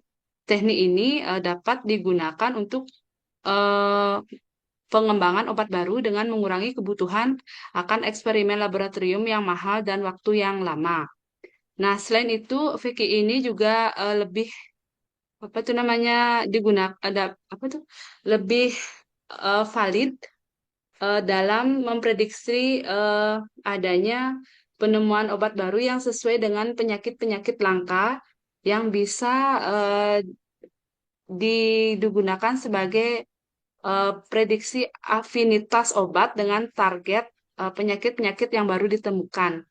teknik ini dapat digunakan untuk eh, pengembangan obat baru dengan mengurangi kebutuhan akan eksperimen laboratorium yang mahal dan waktu yang lama. Nah, selain itu, fikih ini juga lebih apa itu namanya digunakan ada apa tuh lebih valid dalam memprediksi adanya penemuan obat baru yang sesuai dengan penyakit-penyakit langka yang bisa eh, digunakan sebagai prediksi afinitas obat dengan target penyakit-penyakit yang baru ditemukan.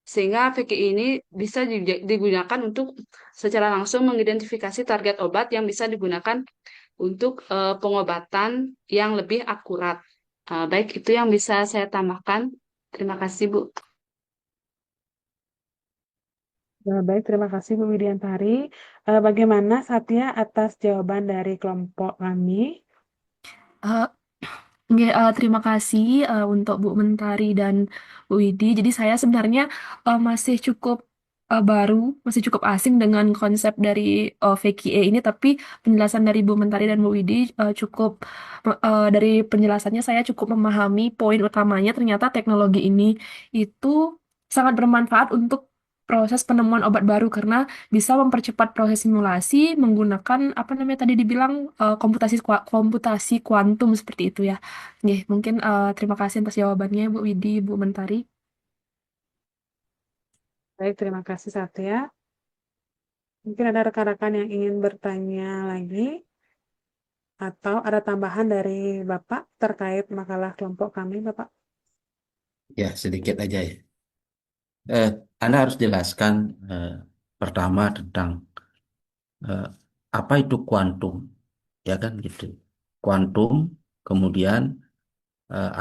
Sehingga PKI ini bisa digunakan untuk secara langsung mengidentifikasi target obat yang bisa digunakan untuk pengobatan yang lebih akurat. Baik, itu yang bisa saya tambahkan. Terima kasih, Bu. Baik, terima kasih Bu Widiantari. Bagaimana Satya atas jawaban dari kelompok kami? Eh, Nggih, terima kasih untuk Bu Mentari dan Bu Widi. Jadi saya sebenarnya masih cukup baru, masih cukup asing dengan konsep dari VQA ini, tapi penjelasan dari Bu Mentari dan Bu Widi cukup dari penjelasannya saya cukup memahami poin utamanya. Ternyata teknologi ini itu sangat bermanfaat untuk proses penemuan obat baru karena bisa mempercepat proses simulasi menggunakan apa namanya tadi dibilang komputasi kuantum seperti itu ya. Nih, mungkin terima kasih atas jawabannya Bu Widi, Bu Mentari. Baik, terima kasih Satya. Mungkin ada rekan-rekan yang ingin bertanya lagi atau ada tambahan dari Bapak terkait makalah kelompok kami, Bapak. Ya, sedikit aja ya. Anda harus jelaskan pertama tentang eh, apa itu kuantum, ya kan gitu. Kuantum, kemudian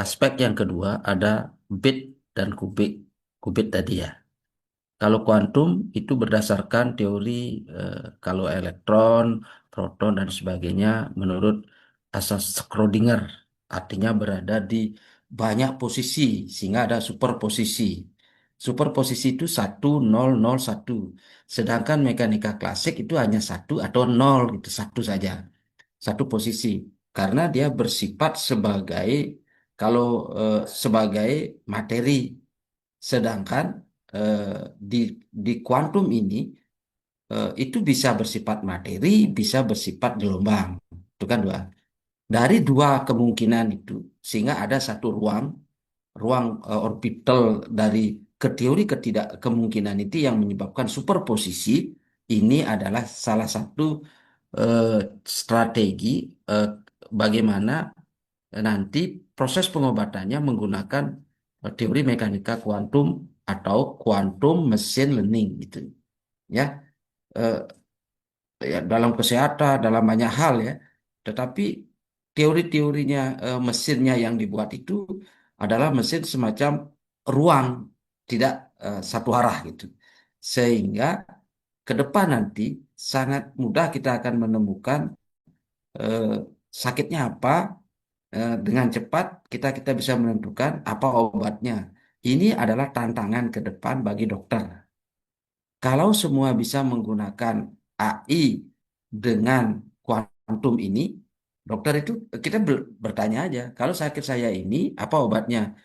aspek yang kedua ada bit dan kubik, kubit tadi ya. Kalau kuantum itu berdasarkan teori kalau elektron, proton dan sebagainya menurut asas Schrödinger, artinya berada di banyak posisi sehingga ada superposisi. Superposisi itu 1, 0, 0, 1. Sedangkan mekanika klasik itu hanya satu atau nol gitu, satu saja, satu posisi. Karena dia bersifat sebagai kalau sebagai materi. Sedangkan eh, di di kuantum ini itu bisa bersifat materi, bisa bersifat gelombang. Itu kan dua. Dari dua kemungkinan itu, sehingga ada satu ruang, ruang orbital dari ke teori ketidak kemungkinan itu yang menyebabkan superposisi. Ini adalah salah satu eh, strategi eh, bagaimana nanti proses pengobatannya menggunakan teori mekanika kuantum atau quantum machine learning gitu ya. Eh, Ya dalam kesehatan, dalam banyak hal ya. Tetapi teori-teorinya mesinnya yang dibuat itu adalah mesin semacam ruang, tidak satu arah gitu. Sehingga ke depan nanti sangat mudah kita akan menemukan eh, sakitnya apa, dengan cepat kita kita bisa menentukan apa obatnya. Ini adalah tantangan ke depan bagi dokter. Kalau semua bisa menggunakan AI dengan kuantum ini, dokter itu kita bertanya aja, kalau sakit saya ini apa obatnya?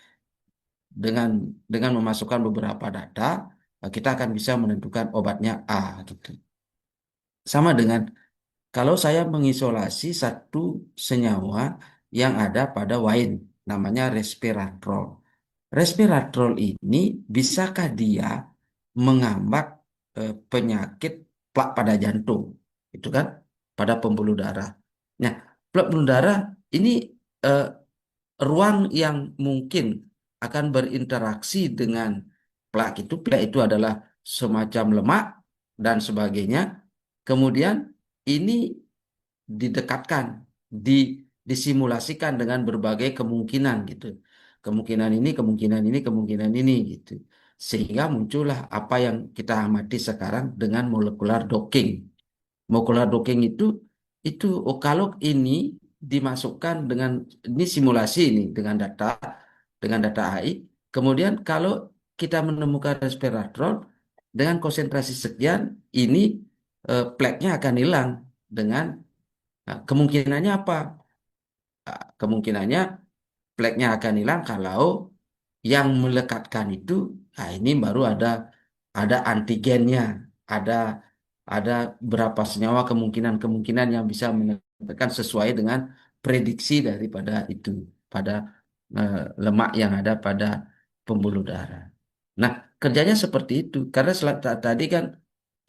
Dengan memasukkan beberapa data, kita akan bisa menentukan obatnya A gitu. Sama dengan kalau saya mengisolasi satu senyawa yang ada pada wine, namanya resveratrol. Resveratrol ini bisakah dia menghambat penyakit plak pada jantung, itu kan, pada pembuluh darah. Nah, plak pembuluh darah ini eh, ruang yang mungkin akan berinteraksi dengan plak itu. Plak itu adalah semacam lemak dan sebagainya. Kemudian ini didekatkan, di disimulasikan dengan berbagai kemungkinan gitu. Kemungkinan ini, kemungkinan ini, kemungkinan ini gitu. Sehingga muncullah apa yang kita amati sekarang dengan molecular docking. Molecular docking itu oh, kalau ini dimasukkan dengan ini simulasi ini dengan data AI. Kemudian kalau kita menemukan resveratrol dengan konsentrasi sekian, ini plaknya akan hilang dengan kemungkinannya apa? Kemungkinannya flagnya akan hilang kalau yang melekatkan itu, nah ini baru ada antigennya, ada ada berapa senyawa kemungkinan-kemungkinan yang bisa menentukan sesuai dengan prediksi daripada itu pada lemak yang ada pada pembuluh darah. Nah, kerjanya seperti itu karena tadi kan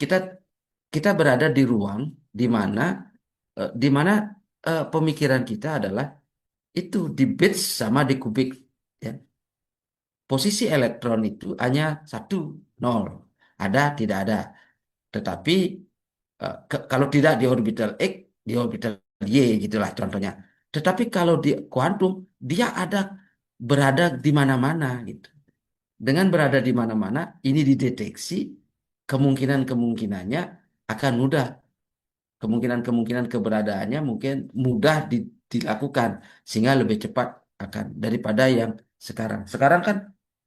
kita kita berada di ruang di mana di mana pemikiran kita adalah itu di bits sama di kubik ya. Posisi elektron itu hanya satu, nol, ada tidak ada. Tetapi kalau tidak di orbital X, di orbital Y gitulah contohnya. Tetapi kalau di kuantum dia ada berada di mana-mana gitu. Dengan berada di mana-mana ini dideteksi, kemungkinan-kemungkinannya akan mudah, kemungkinan-kemungkinan keberadaannya mungkin mudah dilakukan sehingga lebih cepat akan daripada yang sekarang. Sekarang kan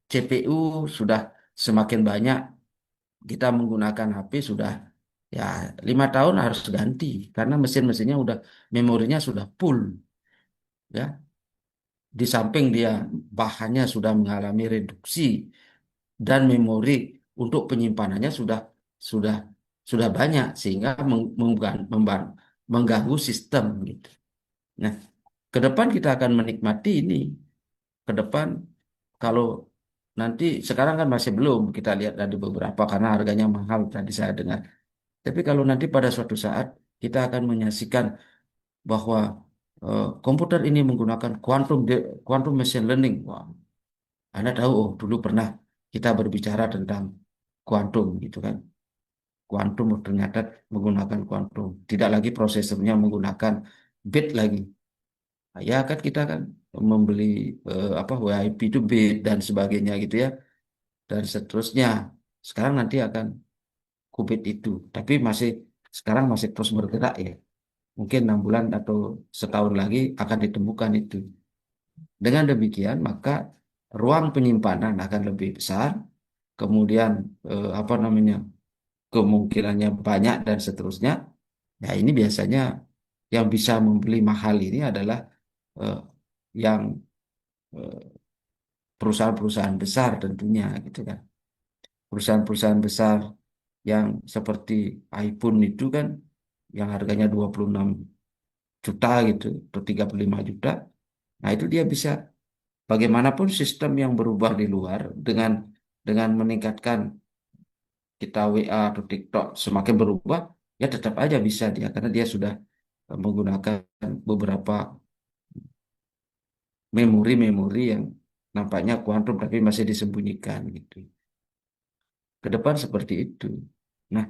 CPU sudah semakin banyak, kita menggunakan HP sudah ya 5 tahun harus ganti karena mesin-mesinnya udah memorinya sudah full ya. Di samping dia bahannya sudah mengalami reduksi dan memori untuk penyimpanannya sudah sudah banyak sehingga mengganggu sistem gitu. Nah, ke depan kita akan menikmati ini. Ke depan kalau nanti sekarang kan masih belum kita lihat dari beberapa karena harganya mahal tadi saya dengar. Tapi kalau nanti pada suatu saat kita akan menyaksikan bahwa komputer ini menggunakan quantum machine learning. Wah, Anda tahu, oh dulu pernah kita berbicara tentang kuantum gitu kan. kuantum ternyata menggunakan kuantum. Tidak lagi prosesornya menggunakan bit lagi. Nah, ya kan kita kan membeli apa WIP itu bit dan sebagainya gitu ya. Dan seterusnya. Sekarang nanti akan qubit itu. Tapi sekarang masih terus bergerak ya. Mungkin 6 bulan atau setahun lagi akan ditemukan itu. Dengan demikian, maka ruang penyimpanan akan lebih besar, kemudian apa namanya kemungkinannya banyak dan seterusnya. Ya ini biasanya yang bisa membeli mahal ini adalah eh, yang eh, perusahaan-perusahaan besar tentunya gitu kan. Perusahaan-perusahaan besar yang seperti iPhone itu kan yang harganya 26 juta gitu atau 35 juta. Nah, itu dia bisa bagaimanapun sistem yang berubah di luar dengan meningkatkan kita WA atau TikTok semakin berubah, ya tetap aja bisa dia karena dia sudah menggunakan beberapa memori-memori yang nampaknya kuantum tapi masih disembunyikan gitu. Ke depan seperti itu. Nah,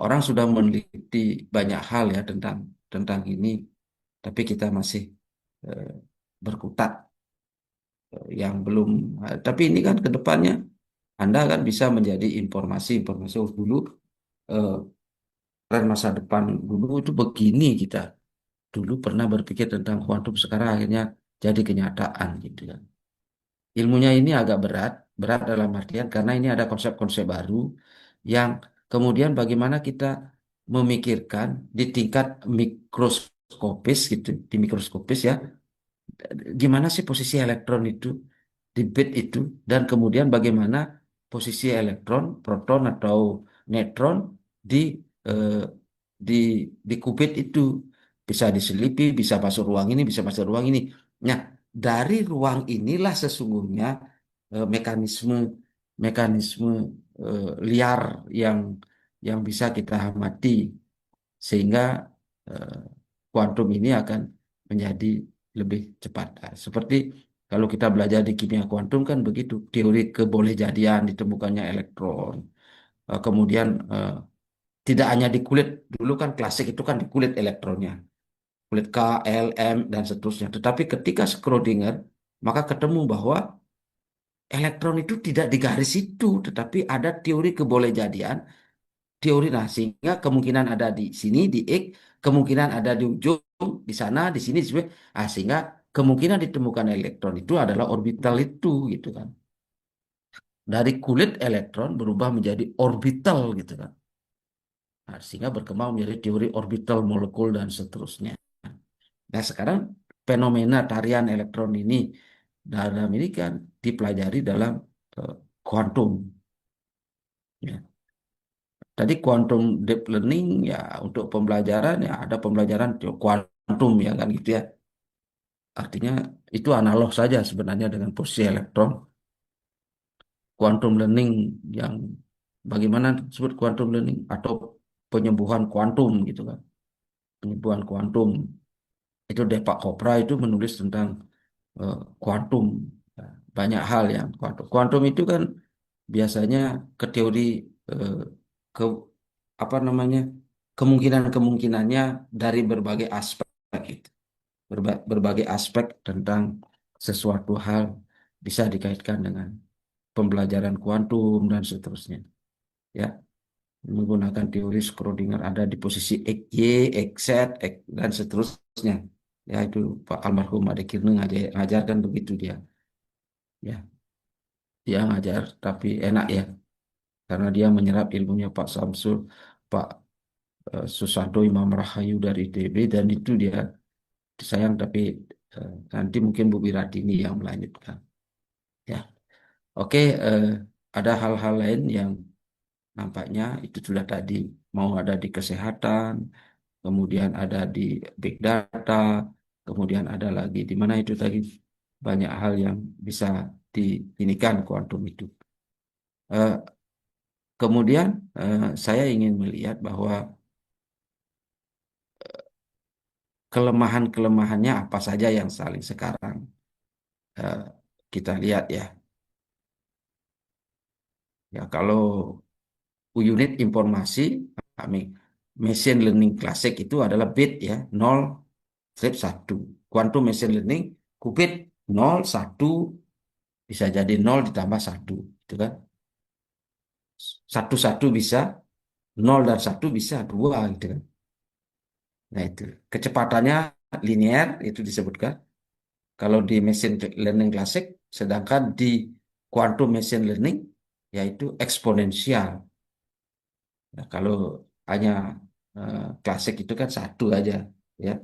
orang sudah meneliti banyak hal ya tentang tentang ini, tapi kita masih eh, berkutat yang belum. Tapi ini kan ke depannya Anda kan bisa menjadi informasi-informasi. Oh, dulu eh, tren masa depan dulu itu begini kita. Dulu pernah berpikir tentang kuantum, sekarang akhirnya jadi kenyataan gitu ya. Ilmunya ini agak berat, berat dalam artian karena ini ada konsep-konsep baru yang kemudian bagaimana kita memikirkan di tingkat mikroskopis gitu, di mikroskopis ya, gimana sih posisi elektron itu di bit itu dan kemudian bagaimana posisi elektron, proton atau neutron di eh, di di qubit itu bisa diselipi, bisa masuk ruang ini, bisa masuk ruang ini. Nah, dari ruang inilah sesungguhnya mekanisme mekanisme liar yang bisa kita amati sehingga eh, kuantum ini akan menjadi lebih cepat. Nah, seperti kalau kita belajar di kimia kuantum kan begitu, teori kebolehjadian ditemukannya elektron. Kemudian tidak hanya di kulit, dulu kan klasik itu kan di kulit elektronnya, kulit K, L, M, dan seterusnya. Tetapi ketika Schrödinger, maka ketemu bahwa elektron itu tidak di garis itu, tetapi ada teori kebolehjadian, teori nah sehingga kemungkinan ada di sini di X, kemungkinan ada di ujung di sana, di sini di sini. Ah, sehingga kemungkinan ditemukan elektron itu adalah orbital itu gitu kan. Dari kulit elektron berubah menjadi orbital gitu kan. Nah, sehingga berkembang menjadi teori orbital molekul dan seterusnya. Nah, sekarang fenomena tarian elektron ini dalam ini kan dipelajari dalam kuantum. Ya. Tadi quantum deep learning ya untuk pembelajaran ya ada pembelajaran kuantum ya kan gitu ya. Artinya itu analog saja sebenarnya dengan posisi elektron. Quantum learning yang bagaimana disebut quantum learning atau penyembuhan kuantum gitu kan. Penyembuhan kuantum itu Deepak Chopra itu menulis tentang kuantum. Ya, banyak hal yang kuantum. Kuantum itu kan biasanya ke teori eh, ke apa namanya kemungkinan-kemungkinannya dari berbagai aspek gitu. Berbagai aspek tentang sesuatu hal bisa dikaitkan dengan pembelajaran kuantum dan seterusnya. Ya, menggunakan teori Schrödinger ada di posisi X, Y, X, Z, X, dan seterusnya. Ya, itu Pak almarhum Ade Kirna ngajarkan begitu dia. Ya, dia ngajar tapi enak ya karena dia menyerap ilmunya Pak Samsul, Pak Susanto Imam Rahayu dari ITB dan itu dia sayang tapi nanti mungkin Bu Wiratini yang melanjutkan. Ya, oke. Ada hal-hal lain yang nampaknya itu sudah tadi mau ada di kesehatan, kemudian ada di big data, kemudian ada lagi di mana itu tadi banyak hal yang bisa diinikan kuantum itu. Eh, Kemudian saya ingin melihat bahwa kelemahan-kelemahannya apa saja yang saling sekarang eh, kita lihat ya. Ya kalau unit informasi, kami machine learning klasik itu adalah bit ya, 0 strip 1. Quantum machine learning qubit 0 1 bisa jadi 0 ditambah 1 gitu kan. 1 1 bisa, 0 dan 1 bisa 2 gitu kan. Nah itu kecepatannya linear itu disebutkan kalau di machine learning klasik, sedangkan di quantum machine learning yaitu eksponensial. Nah, kalau hanya klasik itu kan satu aja ya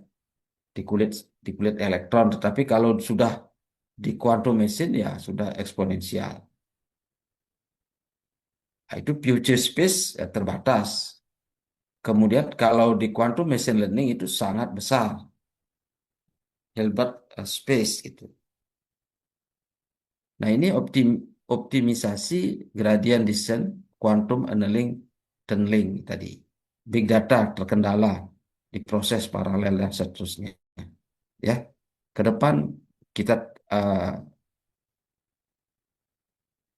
di kulit elektron, tetapi kalau sudah di quantum machine ya sudah eksponensial. Nah, itu future space ya, terbatas. Kemudian kalau di quantum machine learning itu sangat besar, Hilbert space itu. Nah, ini optimisasi gradient descent, quantum annealing, tunneling tadi. Big data terkendala di proses paralel dan seterusnya. Ya, ke depan kita eh,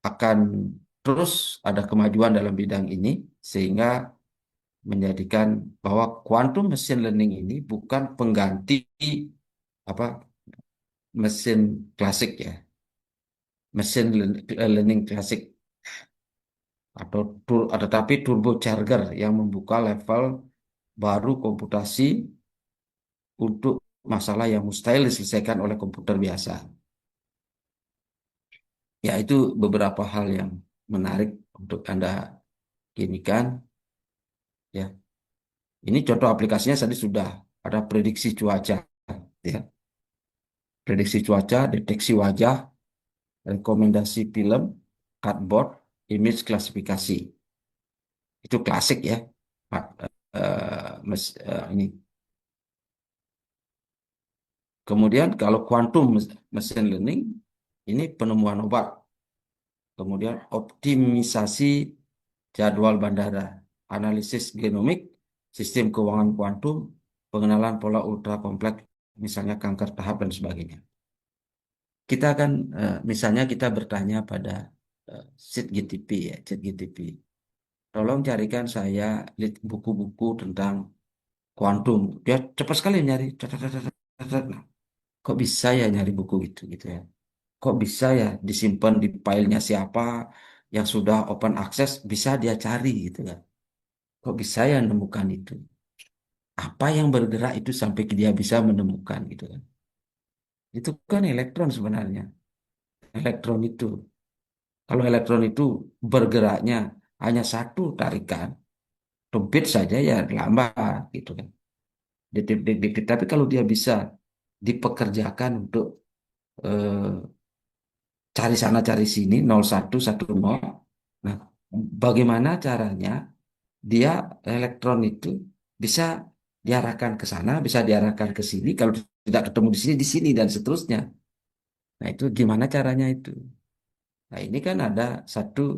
akan terus ada kemajuan dalam bidang ini sehingga menjadikan bahwa quantum machine learning ini bukan pengganti apa mesin klasik ya, mesin learning klasik atau tetapi turbocharger yang membuka level baru komputasi untuk masalah yang mustahil diselesaikan oleh komputer biasa. Ya, itu beberapa hal yang menarik untuk Anda gini kan. Ya, ini contoh aplikasinya tadi sudah ada prediksi cuaca, ya. Prediksi cuaca, deteksi wajah, rekomendasi film, cardboard, image klasifikasi. Itu klasik ya. Ini. Kemudian kalau quantum machine learning, ini penemuan obat. Kemudian optimisasi jadwal bandara, analisis genomik, sistem keuangan kuantum, pengenalan pola ultra kompleks, misalnya kanker tahap dan sebagainya. Kita akan, misalnya kita bertanya pada ChatGPT ya, ChatGPT. Tolong carikan saya buku-buku tentang kuantum. Dia cepat sekali nyari. Nah, kok bisa ya nyari buku gitu ya? Kok bisa ya disimpan di filenya siapa yang sudah open access bisa dia cari gitu kan? Kok bisa ya menemukan itu? Apa yang bergerak itu sampai dia bisa menemukan gitu kan? Itu kan elektron sebenarnya. Elektron itu. Kalau elektron itu bergeraknya hanya satu tarikan, bit saja ya lambat gitu kan. Detik. Tapi kalau dia bisa dipekerjakan untuk eh, cari sana cari sini 0110. Nah, bagaimana caranya dia elektron itu bisa diarahkan ke sana, bisa diarahkan ke sini, kalau tidak ketemu di sini dan seterusnya. Nah, itu gimana caranya itu? Nah, ini kan ada satu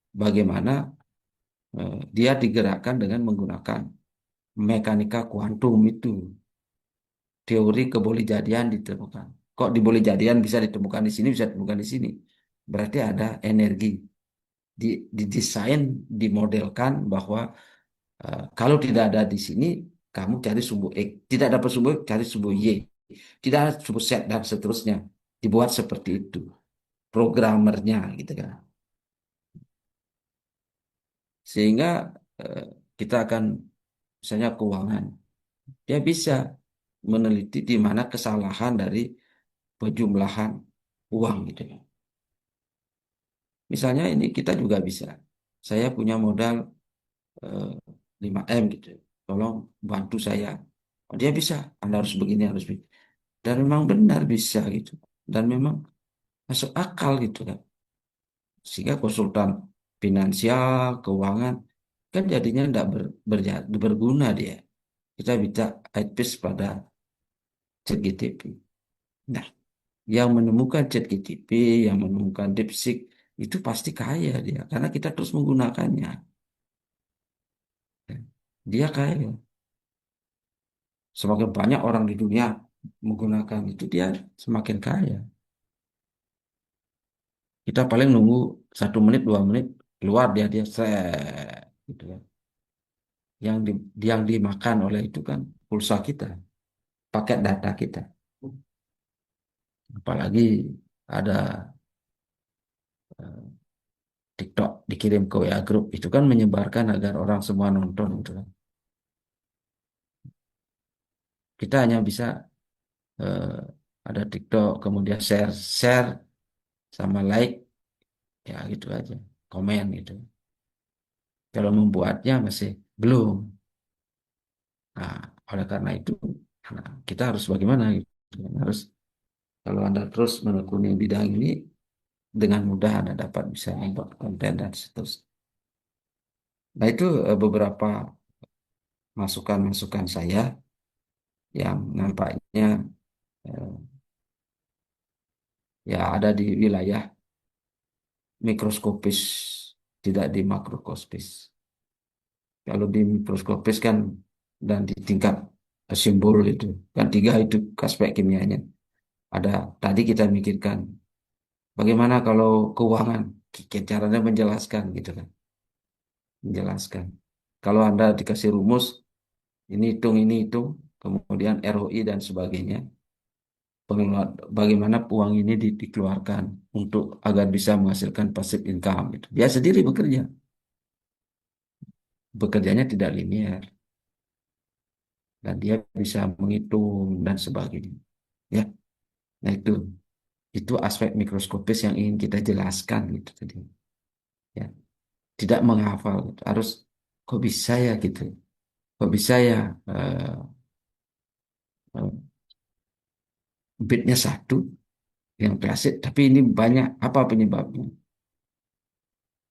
bagaimana dia digerakkan dengan menggunakan mekanika kuantum itu. Teori kebolehjadian ditemukan. Kok dibolehjadian bisa ditemukan di sini, bisa ditemukan di sini. Berarti ada energi. Didesain, dimodelkan bahwa kalau tidak ada di sini, kamu cari sumbu X. Tidak dapat sumbu X, cari sumbu Y. Tidak ada sumbu Z dan seterusnya. Dibuat seperti itu. Programmernya gitu kan. Sehingga eh, kita akan, misalnya keuangan. Dia bisa meneliti di mana kesalahan dari penjumlahan uang gitu kan. Misalnya ini kita juga bisa. Saya punya modal eh, 5M gitu. Tolong bantu saya. Oh, dia bisa. Anda harus begini, harus begini. Dan memang benar bisa gitu. Dan memang masuk akal gitu kan. Sehingga konsultan finansial, keuangan, kan jadinya tidak berguna dia. Kita bisa advice pada ChatGPT. Nah, yang menemukan ChatGPT, yang menemukan DeepSeek, itu pasti kaya dia. Karena kita terus menggunakannya. Dia kaya. Semakin banyak orang di dunia menggunakan itu, dia semakin kaya. Kita paling nunggu 1 menit, 2 menit, keluar dia set. gitu kan. Yang dimakan oleh itu kan pulsa kita, paket data kita. Apalagi ada eh, TikTok dikirim ke WA Group, itu kan menyebarkan agar orang semua nonton gitu kan. Kita hanya bisa eh, ada TikTok, kemudian share, share sama like, ya gitu aja, komen gitu. Kalau membuatnya masih belum. Nah, oleh karena itu, nah, kita harus bagaimana gitu. Harus, kalau Anda terus menekuni bidang ini, dengan mudah Anda dapat bisa membuat konten dan seterusnya. Nah, itu beberapa masukan-masukan saya yang nampaknya eh, ya ada di wilayah mikroskopis, tidak di makroskopis. Kalau di mikroskopis kan dan di tingkat simbol itu kan tiga itu aspek kimianya. Ada tadi kita mikirkan bagaimana kalau keuangan, caranya menjelaskan gitu kan, menjelaskan. Kalau Anda dikasih rumus ini hitung, kemudian ROI dan sebagainya, bagaimana uang ini dikeluarkan untuk agar bisa menghasilkan passive income gitu. Dia sendiri bekerja, bekerjanya tidak linear dan dia bisa menghitung dan sebagainya. Ya, nah itu aspek mikroskopis yang ingin kita jelaskan gitu tadi. Ya, tidak menghafal gitu. Harus kok bisa ya gitu. Kok bisa ya eh, bitnya satu yang klasik, tapi ini banyak apa penyebabnya?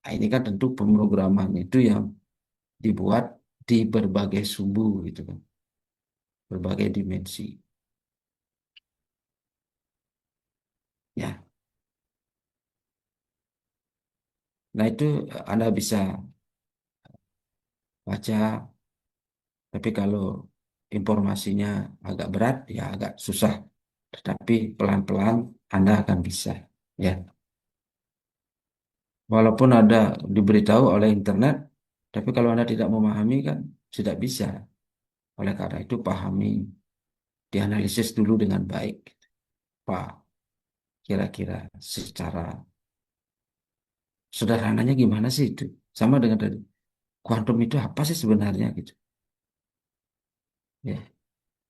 Nah, ini kan tentu pemrograman itu yang dibuat di berbagai sumbu gitu kan, berbagai dimensi. Ya, nah itu Anda bisa baca, tapi kalau informasinya agak berat, ya agak susah. Tetapi pelan-pelan Anda akan bisa. Ya, walaupun ada diberitahu oleh internet, tapi kalau Anda tidak memahami kan tidak bisa. Oleh karena itu pahami, dianalisis dulu dengan baik. Pak, kira-kira secara sederhananya gimana sih itu? Sama dengan tadi, kuantum itu apa sih sebenarnya gitu? Ya,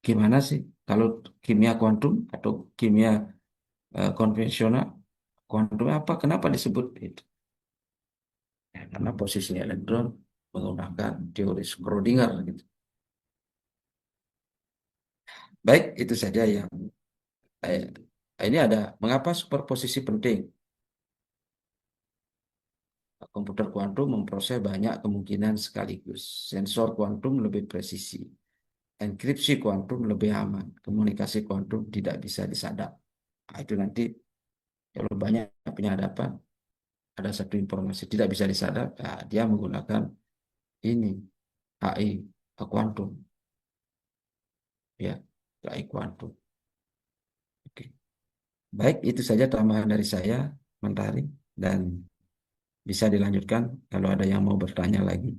gimana sih kalau kimia kuantum atau kimia konvensional, kuantum apa? Kenapa disebut itu? Ya, karena posisi elektron menggunakan teori Schrödinger gitu. Baik, itu saja yang eh, ini ada mengapa superposisi penting. Komputer kuantum memproses banyak kemungkinan sekaligus. Sensor kuantum lebih presisi. Enkripsi kuantum lebih aman. Komunikasi kuantum tidak bisa disadap. Nah, itu nanti kalau banyak penyadapan, ada satu informasi tidak bisa disadap, nah, dia menggunakan ini AI kuantum, ya, AI kuantum. Oke. Baik, itu saja tambahan dari saya, Mentari, dan bisa dilanjutkan kalau ada yang mau bertanya lagi.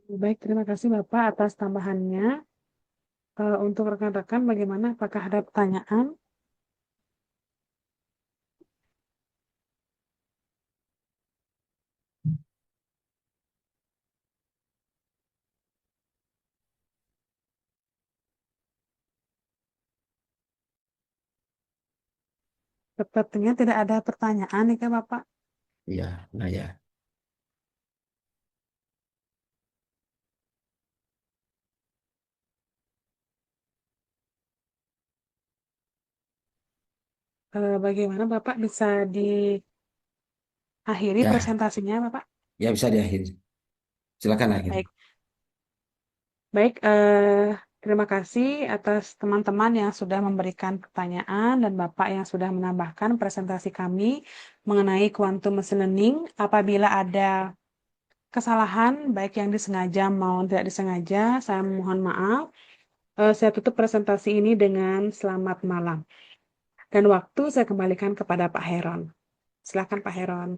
Baik, terima kasih Bapak atas tambahannya. Untuk rekan-rekan, bagaimana? Apakah ada pertanyaan? Sepertinya tidak ada pertanyaan nih, Kak, Bapak. Ya, nah ya. Bagaimana Bapak bisa diakhiri Ya, presentasinya, Bapak? ya bisa diakhiri. Silakan akhiri. Baik, baik. Terima kasih atas teman-teman yang sudah memberikan pertanyaan dan Bapak yang sudah menambahkan presentasi kami mengenai quantum machine learning. Apabila ada kesalahan, baik yang disengaja maupun tidak disengaja, saya mohon maaf. Saya tutup presentasi ini dengan selamat malam. Dan waktu saya kembalikan kepada Pak Heron. Silakan Pak Heron.